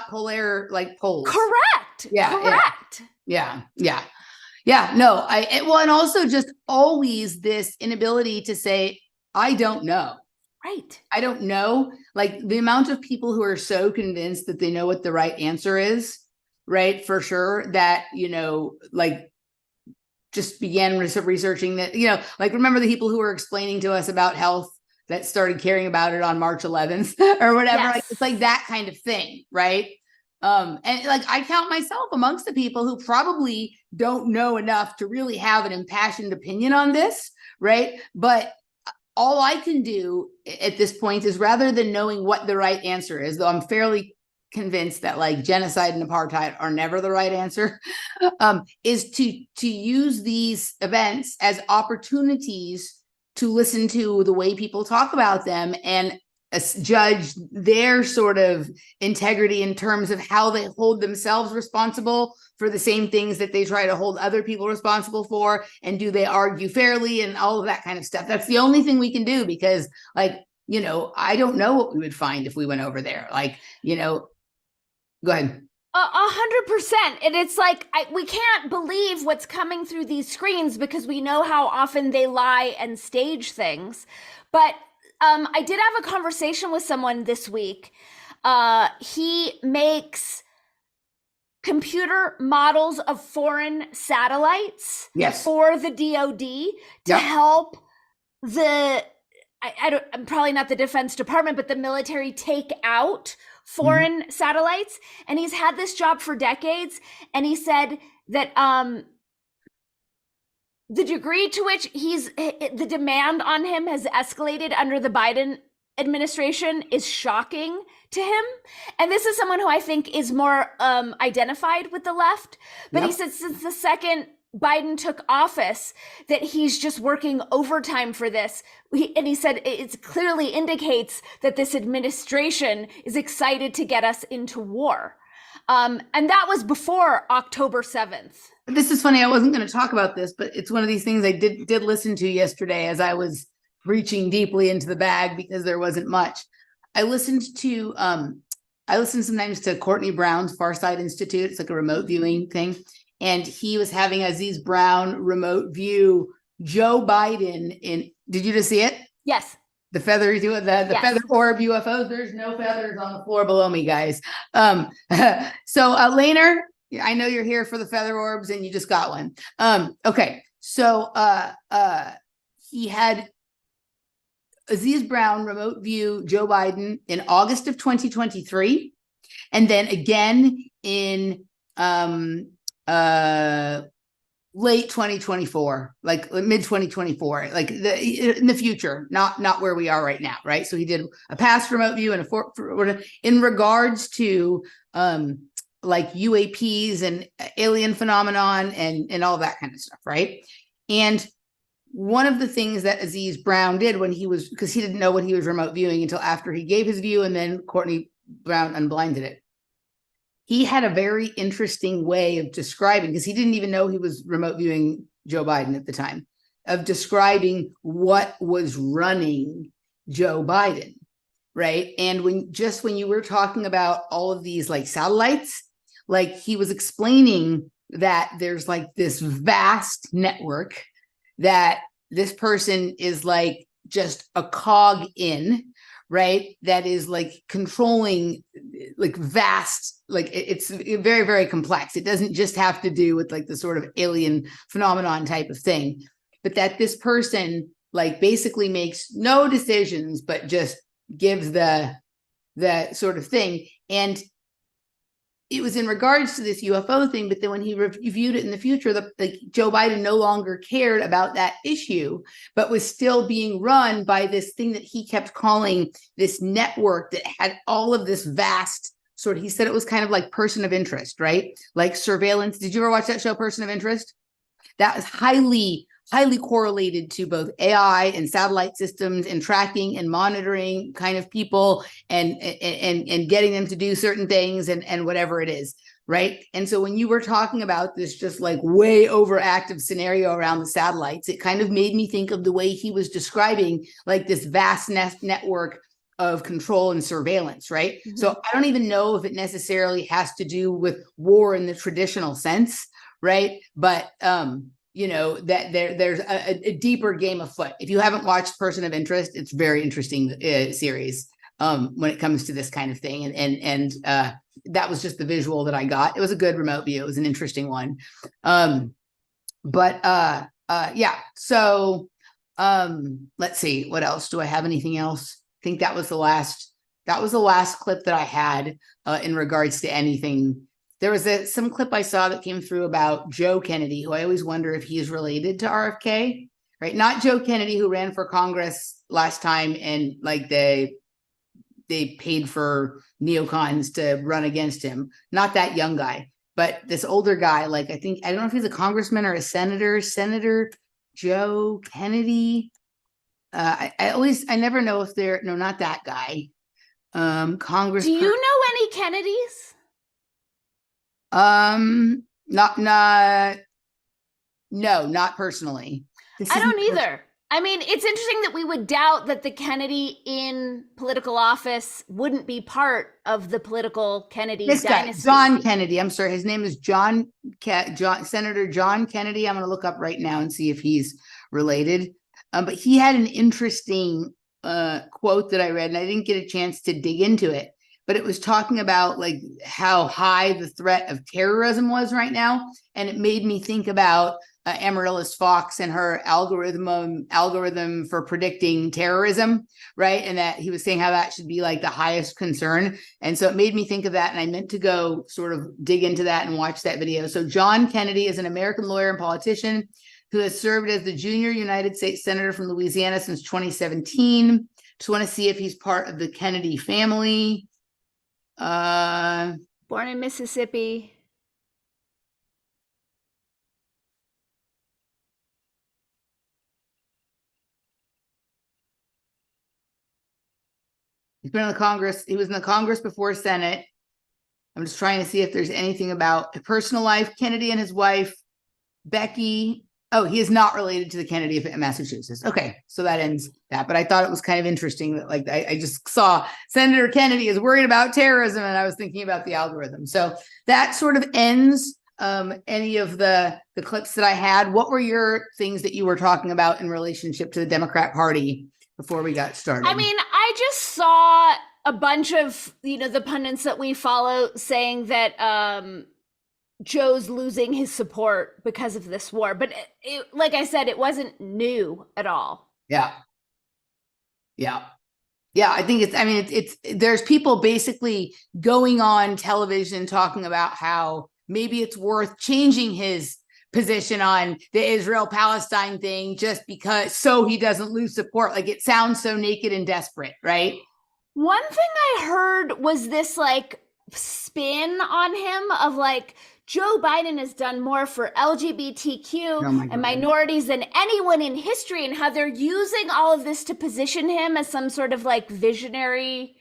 polar like poles. Correct. Yeah. Correct. Yeah. No, and also just always this inability to say, I don't know. Right. I don't know. Like the amount of people who are so convinced that they know what the right answer is, right? For sure. That, like just began researching that, like remember the people who were explaining to us about health that started caring about it on March 11th or whatever. Yes. Like, it's like that kind of thing. Right. And like, I count myself amongst the people who probably don't know enough to really have an impassioned opinion on this. Right. But all I can do at this point is, rather than knowing what the right answer is, though I'm fairly convinced that like genocide and apartheid are never the right answer, is to use these events as opportunities to listen to the way people talk about them and judge their sort of integrity in terms of how they hold themselves responsible for the same things that they try to hold other people responsible for. And do they argue fairly and all of that kind of stuff? That's the only thing we can do, because like, I don't know what we would find if we went over there. Like, go ahead. 100%. And it's like, we can't believe what's coming through these screens because we know how often they lie and stage things. But I did have a conversation with someone this week. He makes computer models of foreign satellites for the DoD to help I'm probably not the Defense Department, but the military take out foreign satellites. And he's had this job for decades. And he said that the degree to which the demand on him has escalated under the Biden administration is shocking to him. And this is someone who I think is more identified with the left. But he said since the second Biden took office that he's just working overtime for this. And he said it clearly indicates that this administration is excited to get us into war. And that was before October 7th. This is funny. I wasn't going to talk about this, but it's one of these things I did listen to yesterday as I was reaching deeply into the bag because there wasn't much. I listened sometimes to Courtney Brown's Farside Institute. It's like a remote viewing thing. And he was having Aziz Brown remote view Joe Biden did you just see it? Yes. The feather feather orb UFOs. There's no feathers on the floor below me, guys. So Laner, I know you're here for the feather orbs and you just got one. Okay. So he had Aziz Brown remote view Joe Biden in August of 2023. And then again in late 2024, like mid 2024, like in the future, not where we are right now, right? So he did a past remote view and in regards to like UAPs and alien phenomenon and all that kind of stuff, right? And one of the things that Aziz Brown did because he didn't know what he was remote viewing until after he gave his view, and then Courtney Brown unblinded it. He had a very interesting way of describing, because he didn't even know he was remote viewing Joe Biden at the time, of describing what was running Joe Biden, right? And when you were talking about all of these like satellites, like he was explaining that there's like this vast network that this person is like just a cog in, right? That is like controlling like vast, like it's very, very complex. It doesn't just have to do with like the sort of alien phenomenon type of thing, but that this person like basically makes no decisions, but just gives the sort of thing. And it was in regards to this UFO thing, but then when he reviewed it in the future, like Joe Biden no longer cared about that issue, but was still being run by this thing that he kept calling this network that had all of this vast sort of, he said it was kind of like person of interest, right? Like surveillance. Did you ever watch that show, Person of Interest? That was highly correlated to both AI and satellite systems and tracking and monitoring kind of people and getting them to do certain things and whatever it is, right? And so when you were talking about this just like way overactive scenario around the satellites, it kind of made me think of the way he was describing like this vast network of control and surveillance, right? Mm-hmm. So I don't even know if it necessarily has to do with war in the traditional sense, right? But you know, that there's a deeper game afoot. If you haven't watched Person of Interest, it's a very interesting series when it comes to this kind of thing. And that was just the visual that I got. It was a good remote view. It was an interesting one. Yeah, so let's see, what else? Do I have anything else? I think that was the last clip that I had in regards to anything. There was some clip I saw that came through about Joe Kennedy, who I always wonder if he is related to RFK, right? Not Joe Kennedy, who ran for Congress last time and like they paid for neocons to run against him. Not that young guy, but this older guy, like I don't know if he's a congressman or a senator, Senator Joe Kennedy. I never know if not that guy. Congress. Do you know any Kennedys? Not personally. I don't either. I mean, it's interesting that we would doubt that the Kennedy in political office wouldn't be part of the political Kennedy dynasty. John Kennedy. I'm sorry. His name is Senator John Kennedy. I'm going to look up right now and see if he's related. But he had an interesting quote that I read, and I didn't get a chance to dig into it. But it was talking about like how high the threat of terrorism was right now. And it made me think about Amaryllis Fox and her algorithm for predicting terrorism, right? And that he was saying how that should be like the highest concern. And so it made me think of that. And I meant to go sort of dig into that and watch that video. So John Kennedy is an American lawyer and politician who has served as the junior United States Senator from Louisiana since 2017. Just want to see if he's part of the Kennedy family. Born in Mississippi. He's been in the Congress. He was in the Congress before Senate. I'm just trying to see if there's anything about personal life. Kennedy and his wife, Becky. Oh, he is not related to the Kennedy of Massachusetts. Okay, so that ends that. But I thought it was kind of interesting that like I just saw Senator Kennedy is worried about terrorism, and I was thinking about the algorithm. So that sort of ends any of the clips that I had. What were your things that you were talking about in relationship to the Democrat Party before we got started? I mean, I just saw a bunch of, the pundits that we follow saying that Joe's losing his support because of this war. But like I said, it wasn't new at all. Yeah. I think it's there's people basically going on television talking about how maybe it's worth changing his position on the Israel-Palestine thing just because so he doesn't lose support. Like it sounds so naked and desperate, right? One thing I heard was this like spin on him of like, Joe Biden has done more for LGBTQ and minorities than anyone in history, and how they're using all of this to position him as some sort of like visionary.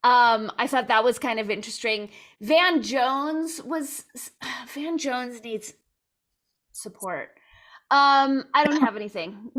I thought that was kind of interesting. Van Jones needs support. I don't have anything.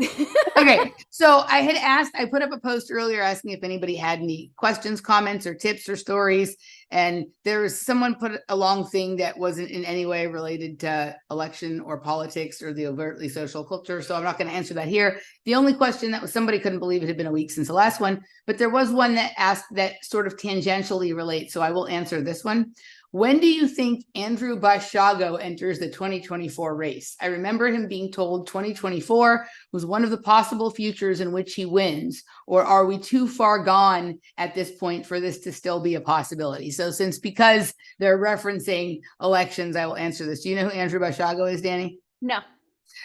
Okay. So I put up a post earlier asking if anybody had any questions, comments, or tips or stories. And there was someone put a long thing that wasn't in any way related to election or politics or the overtly social culture. So I'm not going to answer that here. The only question that was somebody couldn't believe it had been a week since the last one, but there was one that asked that sort of tangentially relates. So I will answer this one. When do you think Andrew Bago enters the 2024 race? I remember him being told 2024 was one of the possible futures in which he wins. Or are we too far gone at this point for this to still be a possibility? So because they're referencing elections, I will answer this. Do you know who Andrew Bago is, Dani? No.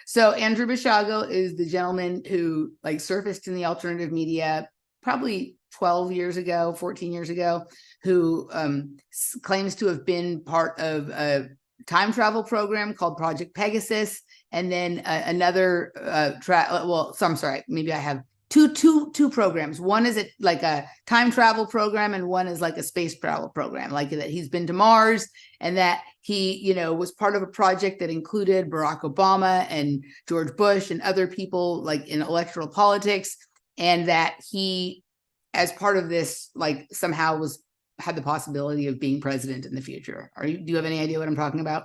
So Andrew Bago is the gentleman who surfaced in the alternative media probably 12 years ago, 14 years ago, who claims to have been part of a time travel program called Project Pegasus. And then another, I'm sorry, maybe I have two programs. One is a time travel program, and one is a space travel program, that he's been to Mars, and that he, was part of a project that included Barack Obama and George Bush and other people in electoral politics. And that he, as part of this, somehow had the possibility of being president in the future. Do you have any idea what I'm talking about?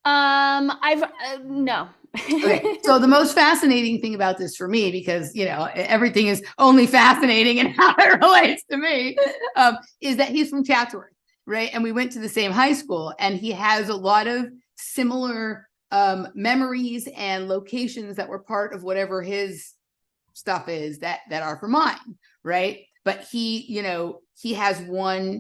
No. Okay. So the most fascinating thing about this for me, because, everything is only fascinating and how it relates to me, is that he's from Chatsworth, right? And we went to the same high school, and he has a lot of similar memories and locations that were part of whatever his stuff is that are for mine, right? But he has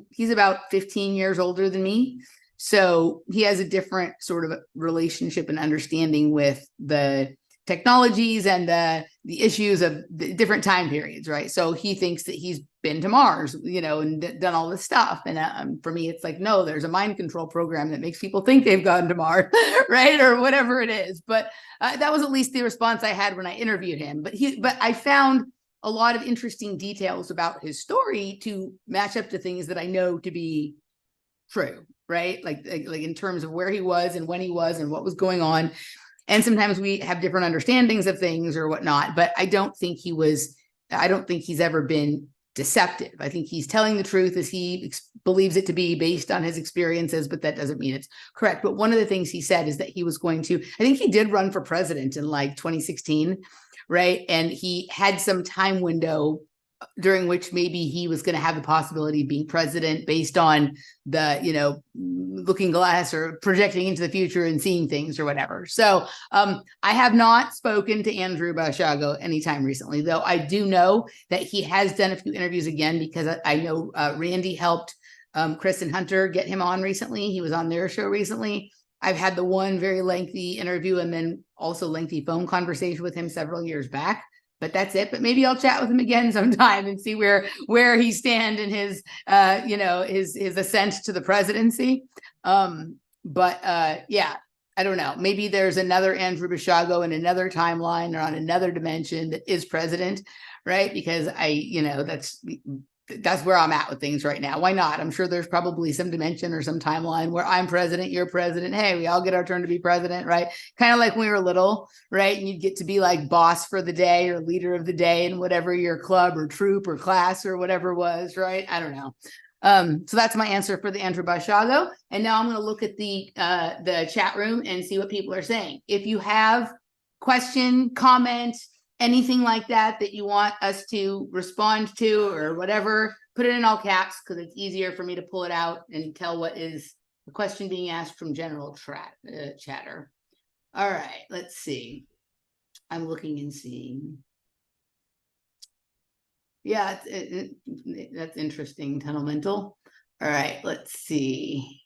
he's about 15 years older than me. So he has a different sort of relationship and understanding with the technologies and the issues of the different time periods, right? So he thinks that he's been to Mars, and done all this stuff. And for me, it's no, there's a mind control program that makes people think they've gone to Mars, right? Or whatever it is. But that was at least the response I had when I interviewed him. But I found a lot of interesting details about his story to match up to things that I know to be true, right? Like in terms of where he was and when he was and what was going on. And sometimes we have different understandings of things or whatnot, but I don't think he's ever been deceptive. I think he's telling the truth as he believes it to be based on his experiences, but that doesn't mean it's correct. But one of the things he said is that he was going to, I think he did run for president in 2016, right? And he had some time window during which maybe he was going to have the possibility of being president based on the, looking glass or projecting into the future and seeing things or whatever. So I have not spoken to Andrew Bago anytime recently, though I do know that he has done a few interviews again, because I know Randy helped Chris and Hunter get him on recently. He was on their show recently. I've had the one very lengthy interview and then also lengthy phone conversation with him several years back. But that's it. But maybe I'll chat with him again sometime and see where he stands in his, his ascent to the presidency. Yeah, I don't know. Maybe there's another Andrew Bago in another timeline or on another dimension that is president, right? Because that's where I'm at with things right now. Why not? I'm sure there's probably some dimension or some timeline where I'm president, you're president. Hey, we all get our turn to be president, right? Kind of like when we were little, right? And you'd get to be boss for the day or leader of the day in whatever your club or troop or class or whatever was, right? I don't know. So that's my answer for the Andrew Bago. And now I'm going to look at the chat room and see what people are saying. If you have question, comment, anything like that you want us to respond to or whatever, put it in all caps because it's easier for me to pull it out and tell what is the question being asked from general chatter. All right, let's see. I'm looking and seeing. Yeah, that's interesting, Tunnelmental. All right, let's see.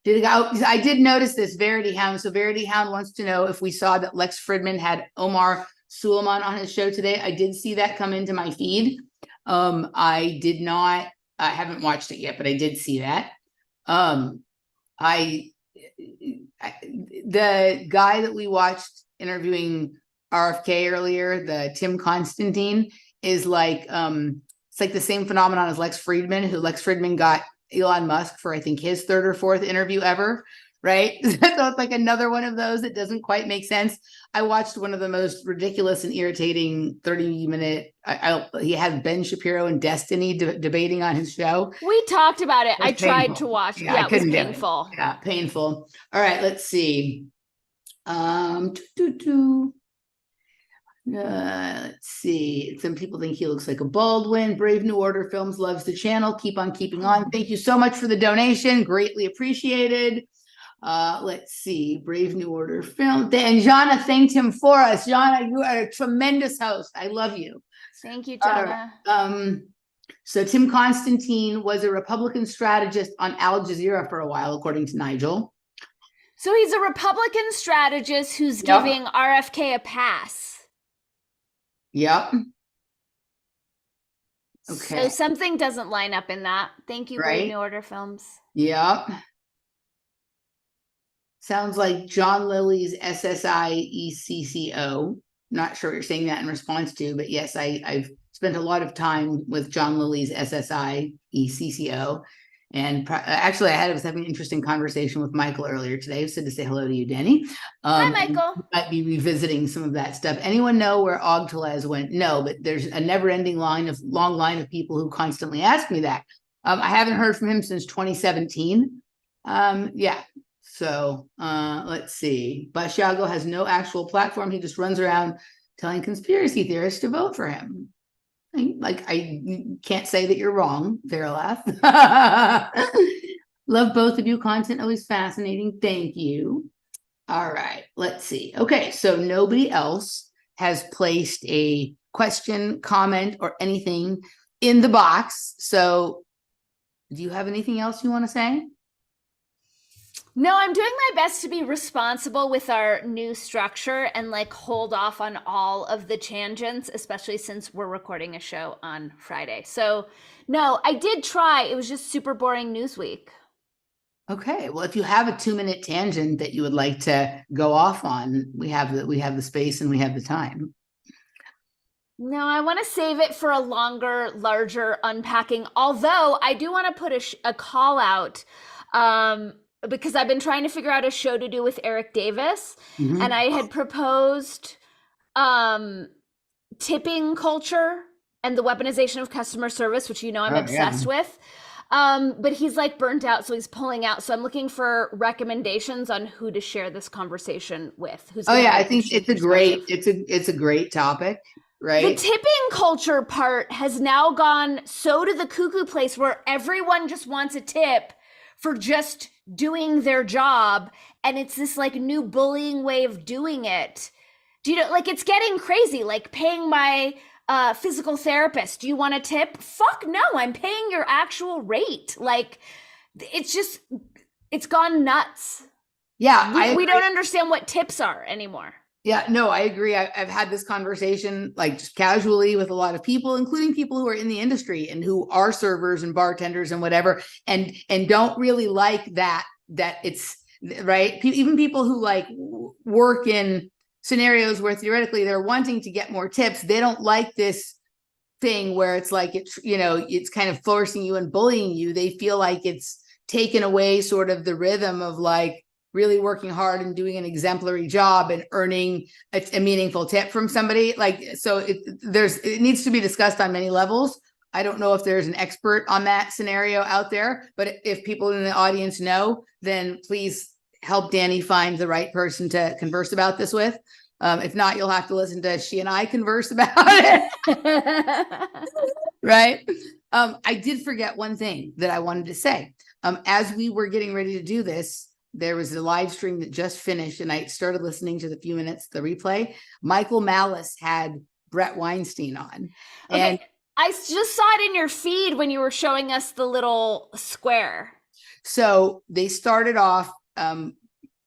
I did notice this, Verity Hound. So Verity Hound wants to know if we saw that Lex Fridman had Omar Suleiman on his show today. I did see that come into my feed. I did not, I haven't watched it yet, but I did see that. The guy that we watched interviewing RFK earlier, the Tim Constantine, is it's like the same phenomenon as Lex Fridman, who Lex Fridman got Elon Musk for, I think, his third or fourth interview ever, right? So it's like another one of those that doesn't quite make sense. I watched one of the most ridiculous and irritating 30-minute. He had Ben Shapiro and Destiny debating on his show. We talked about it. I It's tried painful. to watch. Yeah, Yeah, I it was couldn't do it. painful. Yeah, painful. All right, let's see. Let's see. Some people think he looks like a Baldwin. Brave New Order Films loves the channel. Keep on keeping on. Thank you so much for the donation. Greatly appreciated. Let's see. Brave New Order Film. And Jana thanked him for us. Jana, you are a tremendous host. I love you. Thank you, All Jana. right. So Tim Constantine was a Republican strategist on Al Jazeera for a while, according to Nigel. So he's a Republican strategist who's Yep. giving RFK a pass. Yep. So Okay. something doesn't line up in that. Thank you, Brave Right. New Order Films. Yep. Sounds like John Lilly's SSI-ECCO. Not sure what you're saying that in response to, but yes, I've spent a lot of time with John Lilly's SSI-ECCO. And actually, I was having an interesting conversation with Michael earlier today. I said to say hello to you, Dani. Hi, Michael. We might be revisiting some of that stuff. Anyone know where Og Tellez went? No, but there's a never-ending long line of people who constantly ask me that. I haven't heard from him since 2017. Yeah. So let's see. Bashago has no actual platform. He just runs around telling conspiracy theorists to vote for him. I can't say that you're wrong, Verlath. Love both of you. Content always fascinating. Thank you. All right, let's see. Okay, so nobody else has placed a question, comment, or anything in the box. So do you have anything else you want to say? No, I'm doing my best to be responsible with our new structure and like hold off on all of the tangents, especially since we're recording a show on Friday. So no, I did try. It was just super boring news week. Okay, well, if you have a 2-minute tangent that you would like to go off on, we have the space and we have the time. No, I want to save it for a longer, larger unpacking. Although I do want to put a call out. Because I've been trying to figure out a show to do with Eric Davis, and I had proposed tipping culture and the weaponization of customer service, which I'm obsessed with. But he's like burnt out, so he's pulling out. So I'm looking for recommendations on who to share this conversation with. I think it's a great topic, right? The tipping culture part has now gone so to the cuckoo place where everyone just wants a tip for just doing their job, and it's this like new bullying way of doing it. Do you know, like, it's getting crazy, like paying my physical therapist. Do you want a tip? Fuck no, I'm paying your actual rate. Like, it's gone nuts. Yeah, we don't understand what tips are anymore. Yeah, no, I agree. I've had this conversation like just casually with a lot of people, including people who are in the industry and who are servers and bartenders and whatever, and don't really like that it's right. Even people who like work in scenarios where theoretically they're wanting to get more tips, they don't like this thing where it's like it's kind of forcing you and bullying you. They feel like it's taken away sort of the rhythm of like really working hard and doing an exemplary job and earning a meaningful tip from somebody. Like, so it needs to be discussed on many levels. I don't know if there's an expert on that scenario out there, but if people in the audience know, then please help Dani find the right person to converse about this with. If not, you'll have to listen to she and I converse about it. Right? I did forget one thing that I wanted to say. As we were getting ready to do this, there was a live stream that just finished, and I started listening to the few minutes, the replay. Michael Malice had Brett Weinstein on. Okay. And I just saw it in your feed when you were showing us the little square. so they started off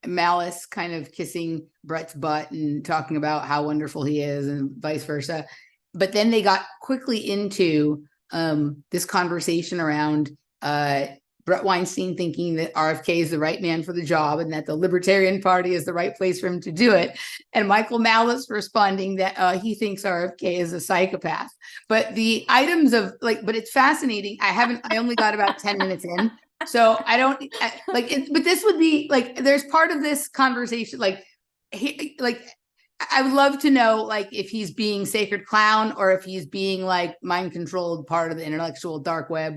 Malice kind of kissing Brett's butt and talking about how wonderful he is and vice versa. But then they got quickly into this conversation around Brett Weinstein thinking that RFK is the right man for the job and that the Libertarian Party is the right place for him to do it. And Michael Malice responding that he thinks RFK is a psychopath. But the items of but it's fascinating. I only got about 10 minutes in. So I don't but this would be like, there's part of this conversation, like, I would love to know, like, if he's being sacred clown or if he's being like mind controlled part of the intellectual dark web.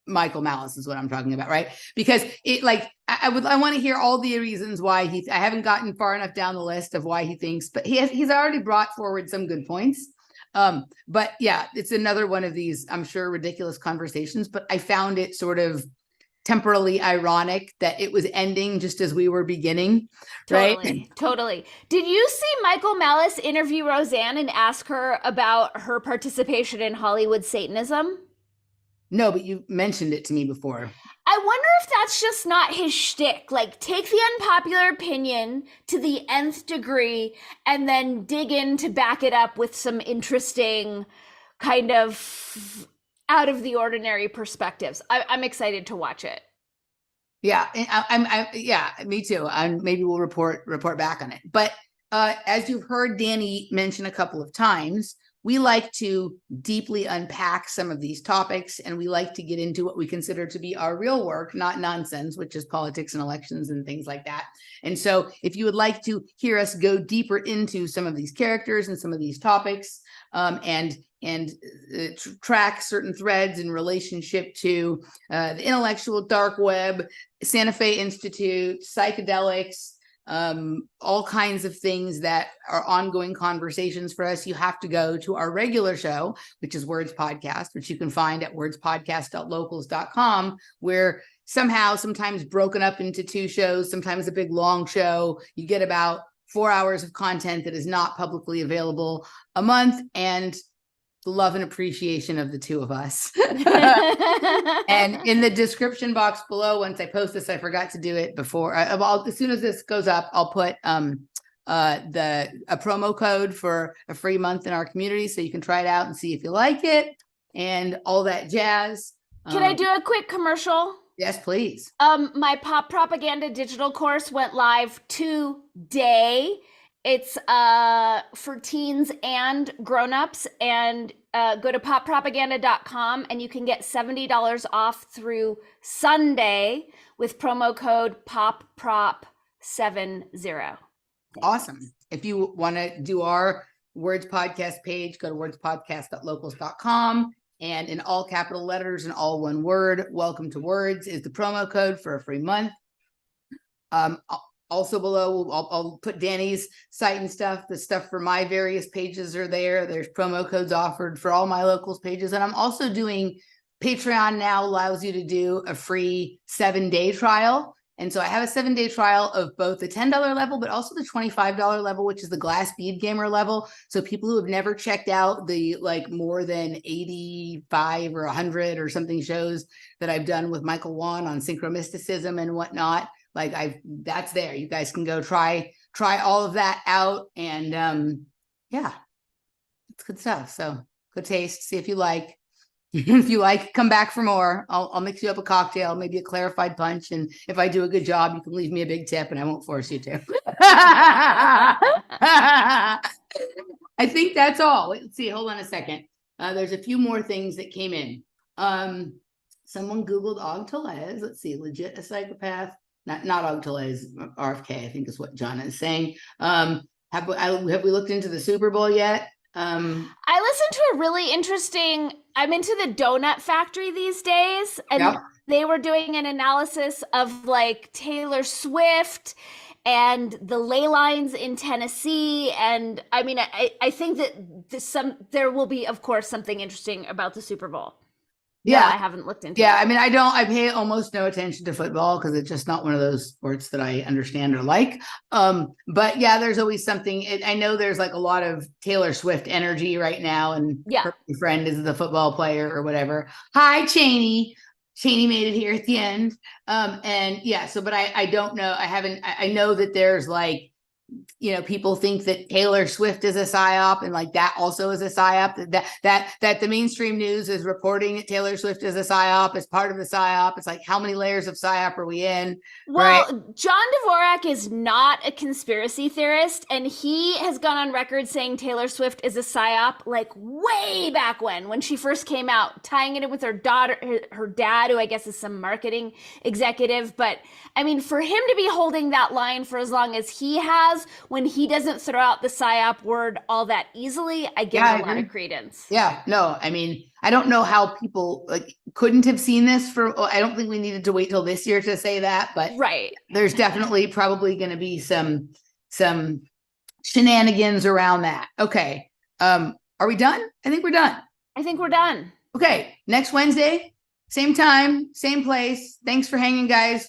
Michael Malice is what I'm talking about, right? Because it, like, I want to hear all the reasons why I haven't gotten far enough down the list of why he thinks, but he's already brought forward some good points. But yeah, it's another one of these, I'm sure, ridiculous conversations, but I found it sort of temporally ironic that it was ending just as we were beginning. Right? Totally. Did you see Michael Malice interview Roseanne and ask her about her participation in Hollywood Satanism? No, but you mentioned it to me before. I wonder if that's just not his shtick. Like, take the unpopular opinion to the nth degree and then dig in to back it up with some interesting kind of out of the ordinary perspectives. I'm excited to watch it. Yeah, yeah, me too. And maybe we'll report back on it. But as you've heard Dani mention a couple of times, we like to deeply unpack some of these topics, and we like to get into what we consider to be our real work, not nonsense, which is politics and elections and things like that. And so if you would like to hear us go deeper into some of these characters and some of these topics, and track certain threads in relationship to the intellectual dark web, Santa Fe Institute, psychedelics, all kinds of things that are ongoing conversations for us, you have to go to our regular show, which is Words Podcast, which you can find at wordspodcast.locals.com, where sometimes broken up into two shows, sometimes a big long show. You get about 4 hours of content that is not publicly available a month, and the love and appreciation of the two of us. And in the description box below, once I post this, I forgot to do it before. As soon as this goes up, I'll put a promo code for a free month in our community, so you can try it out and see if you like it and all that jazz. Can I do a quick commercial? Yes, please. My pop propaganda digital course went live today. It's for teens and grown-ups, and go to poppropaganda.com and you can get $70 off through Sunday with promo code POPPROP70. Awesome. If you want to do our Words Podcast page, go to wordspodcast.locals.com, and in all capital letters and all one word, welcome to Words is the promo code for a free month. Also below, I'll put Dani's site and stuff. The stuff for my various pages are there. There's promo codes offered for all my locals pages. And I'm also doing, Patreon now allows you to do a free 7-day trial. And so I have a 7-day trial of both the $10 level, but also the $25 level, which is the Glass Bead Gamer level. So people who have never checked out the like more than 85 or 100 or something shows that I've done with Michael Wan on synchromysticism and whatnot, like that's there. You guys can go try all of that out. And yeah, it's good stuff. So good taste. See if you like. If you like, come back for more. I'll mix you up a cocktail, maybe a clarified punch. And if I do a good job, you can leave me a big tip and I won't force you to. I think that's all. Let's see. Hold on a second. There's a few more things that came in. Someone Googled Og Tellez. Let's see. Legit a psychopath. Not Og Tellez, RFK, I think is what John is saying. Have we looked into the Super Bowl yet? I listened to a really interesting, I'm into the donut factory these days, and they were doing an analysis of like Taylor Swift and the ley lines in Tennessee. And I mean, I think that there will be, of course, something interesting about the Super Bowl. Yeah, I haven't looked into it. I mean, I pay almost no attention to football because it's just not one of those sports that I understand or like. But yeah, there's always something. I know there's like a lot of Taylor Swift energy right now, and her friend is the football player or whatever. Hi, Cheney. Cheney made it here at the end. And yeah, but I don't know. I know that there's like people think that Taylor Swift is a psyop, and like that also is a psyop. That the mainstream news is reporting that Taylor Swift is a psyop as part of the psyop. It's like, how many layers of psyop are we in? Well, right? John Dvorak is not a conspiracy theorist, and he has gone on record saying Taylor Swift is a psyop, like way back when she first came out, tying it in with her daughter, her dad, who I guess is some marketing executive. But I mean, for him to be holding that line for as long as he has, when he doesn't throw out the psyop word all that easily, I give it a lot of credence. Yeah, no, I mean, I don't know how people couldn't have seen this I don't think we needed to wait till this year to say that, but right. There's definitely probably going to be some shenanigans around that. Okay. Are we done? I think we're done. I think we're done. Okay. Next Wednesday, same time, same place. Thanks for hanging, guys.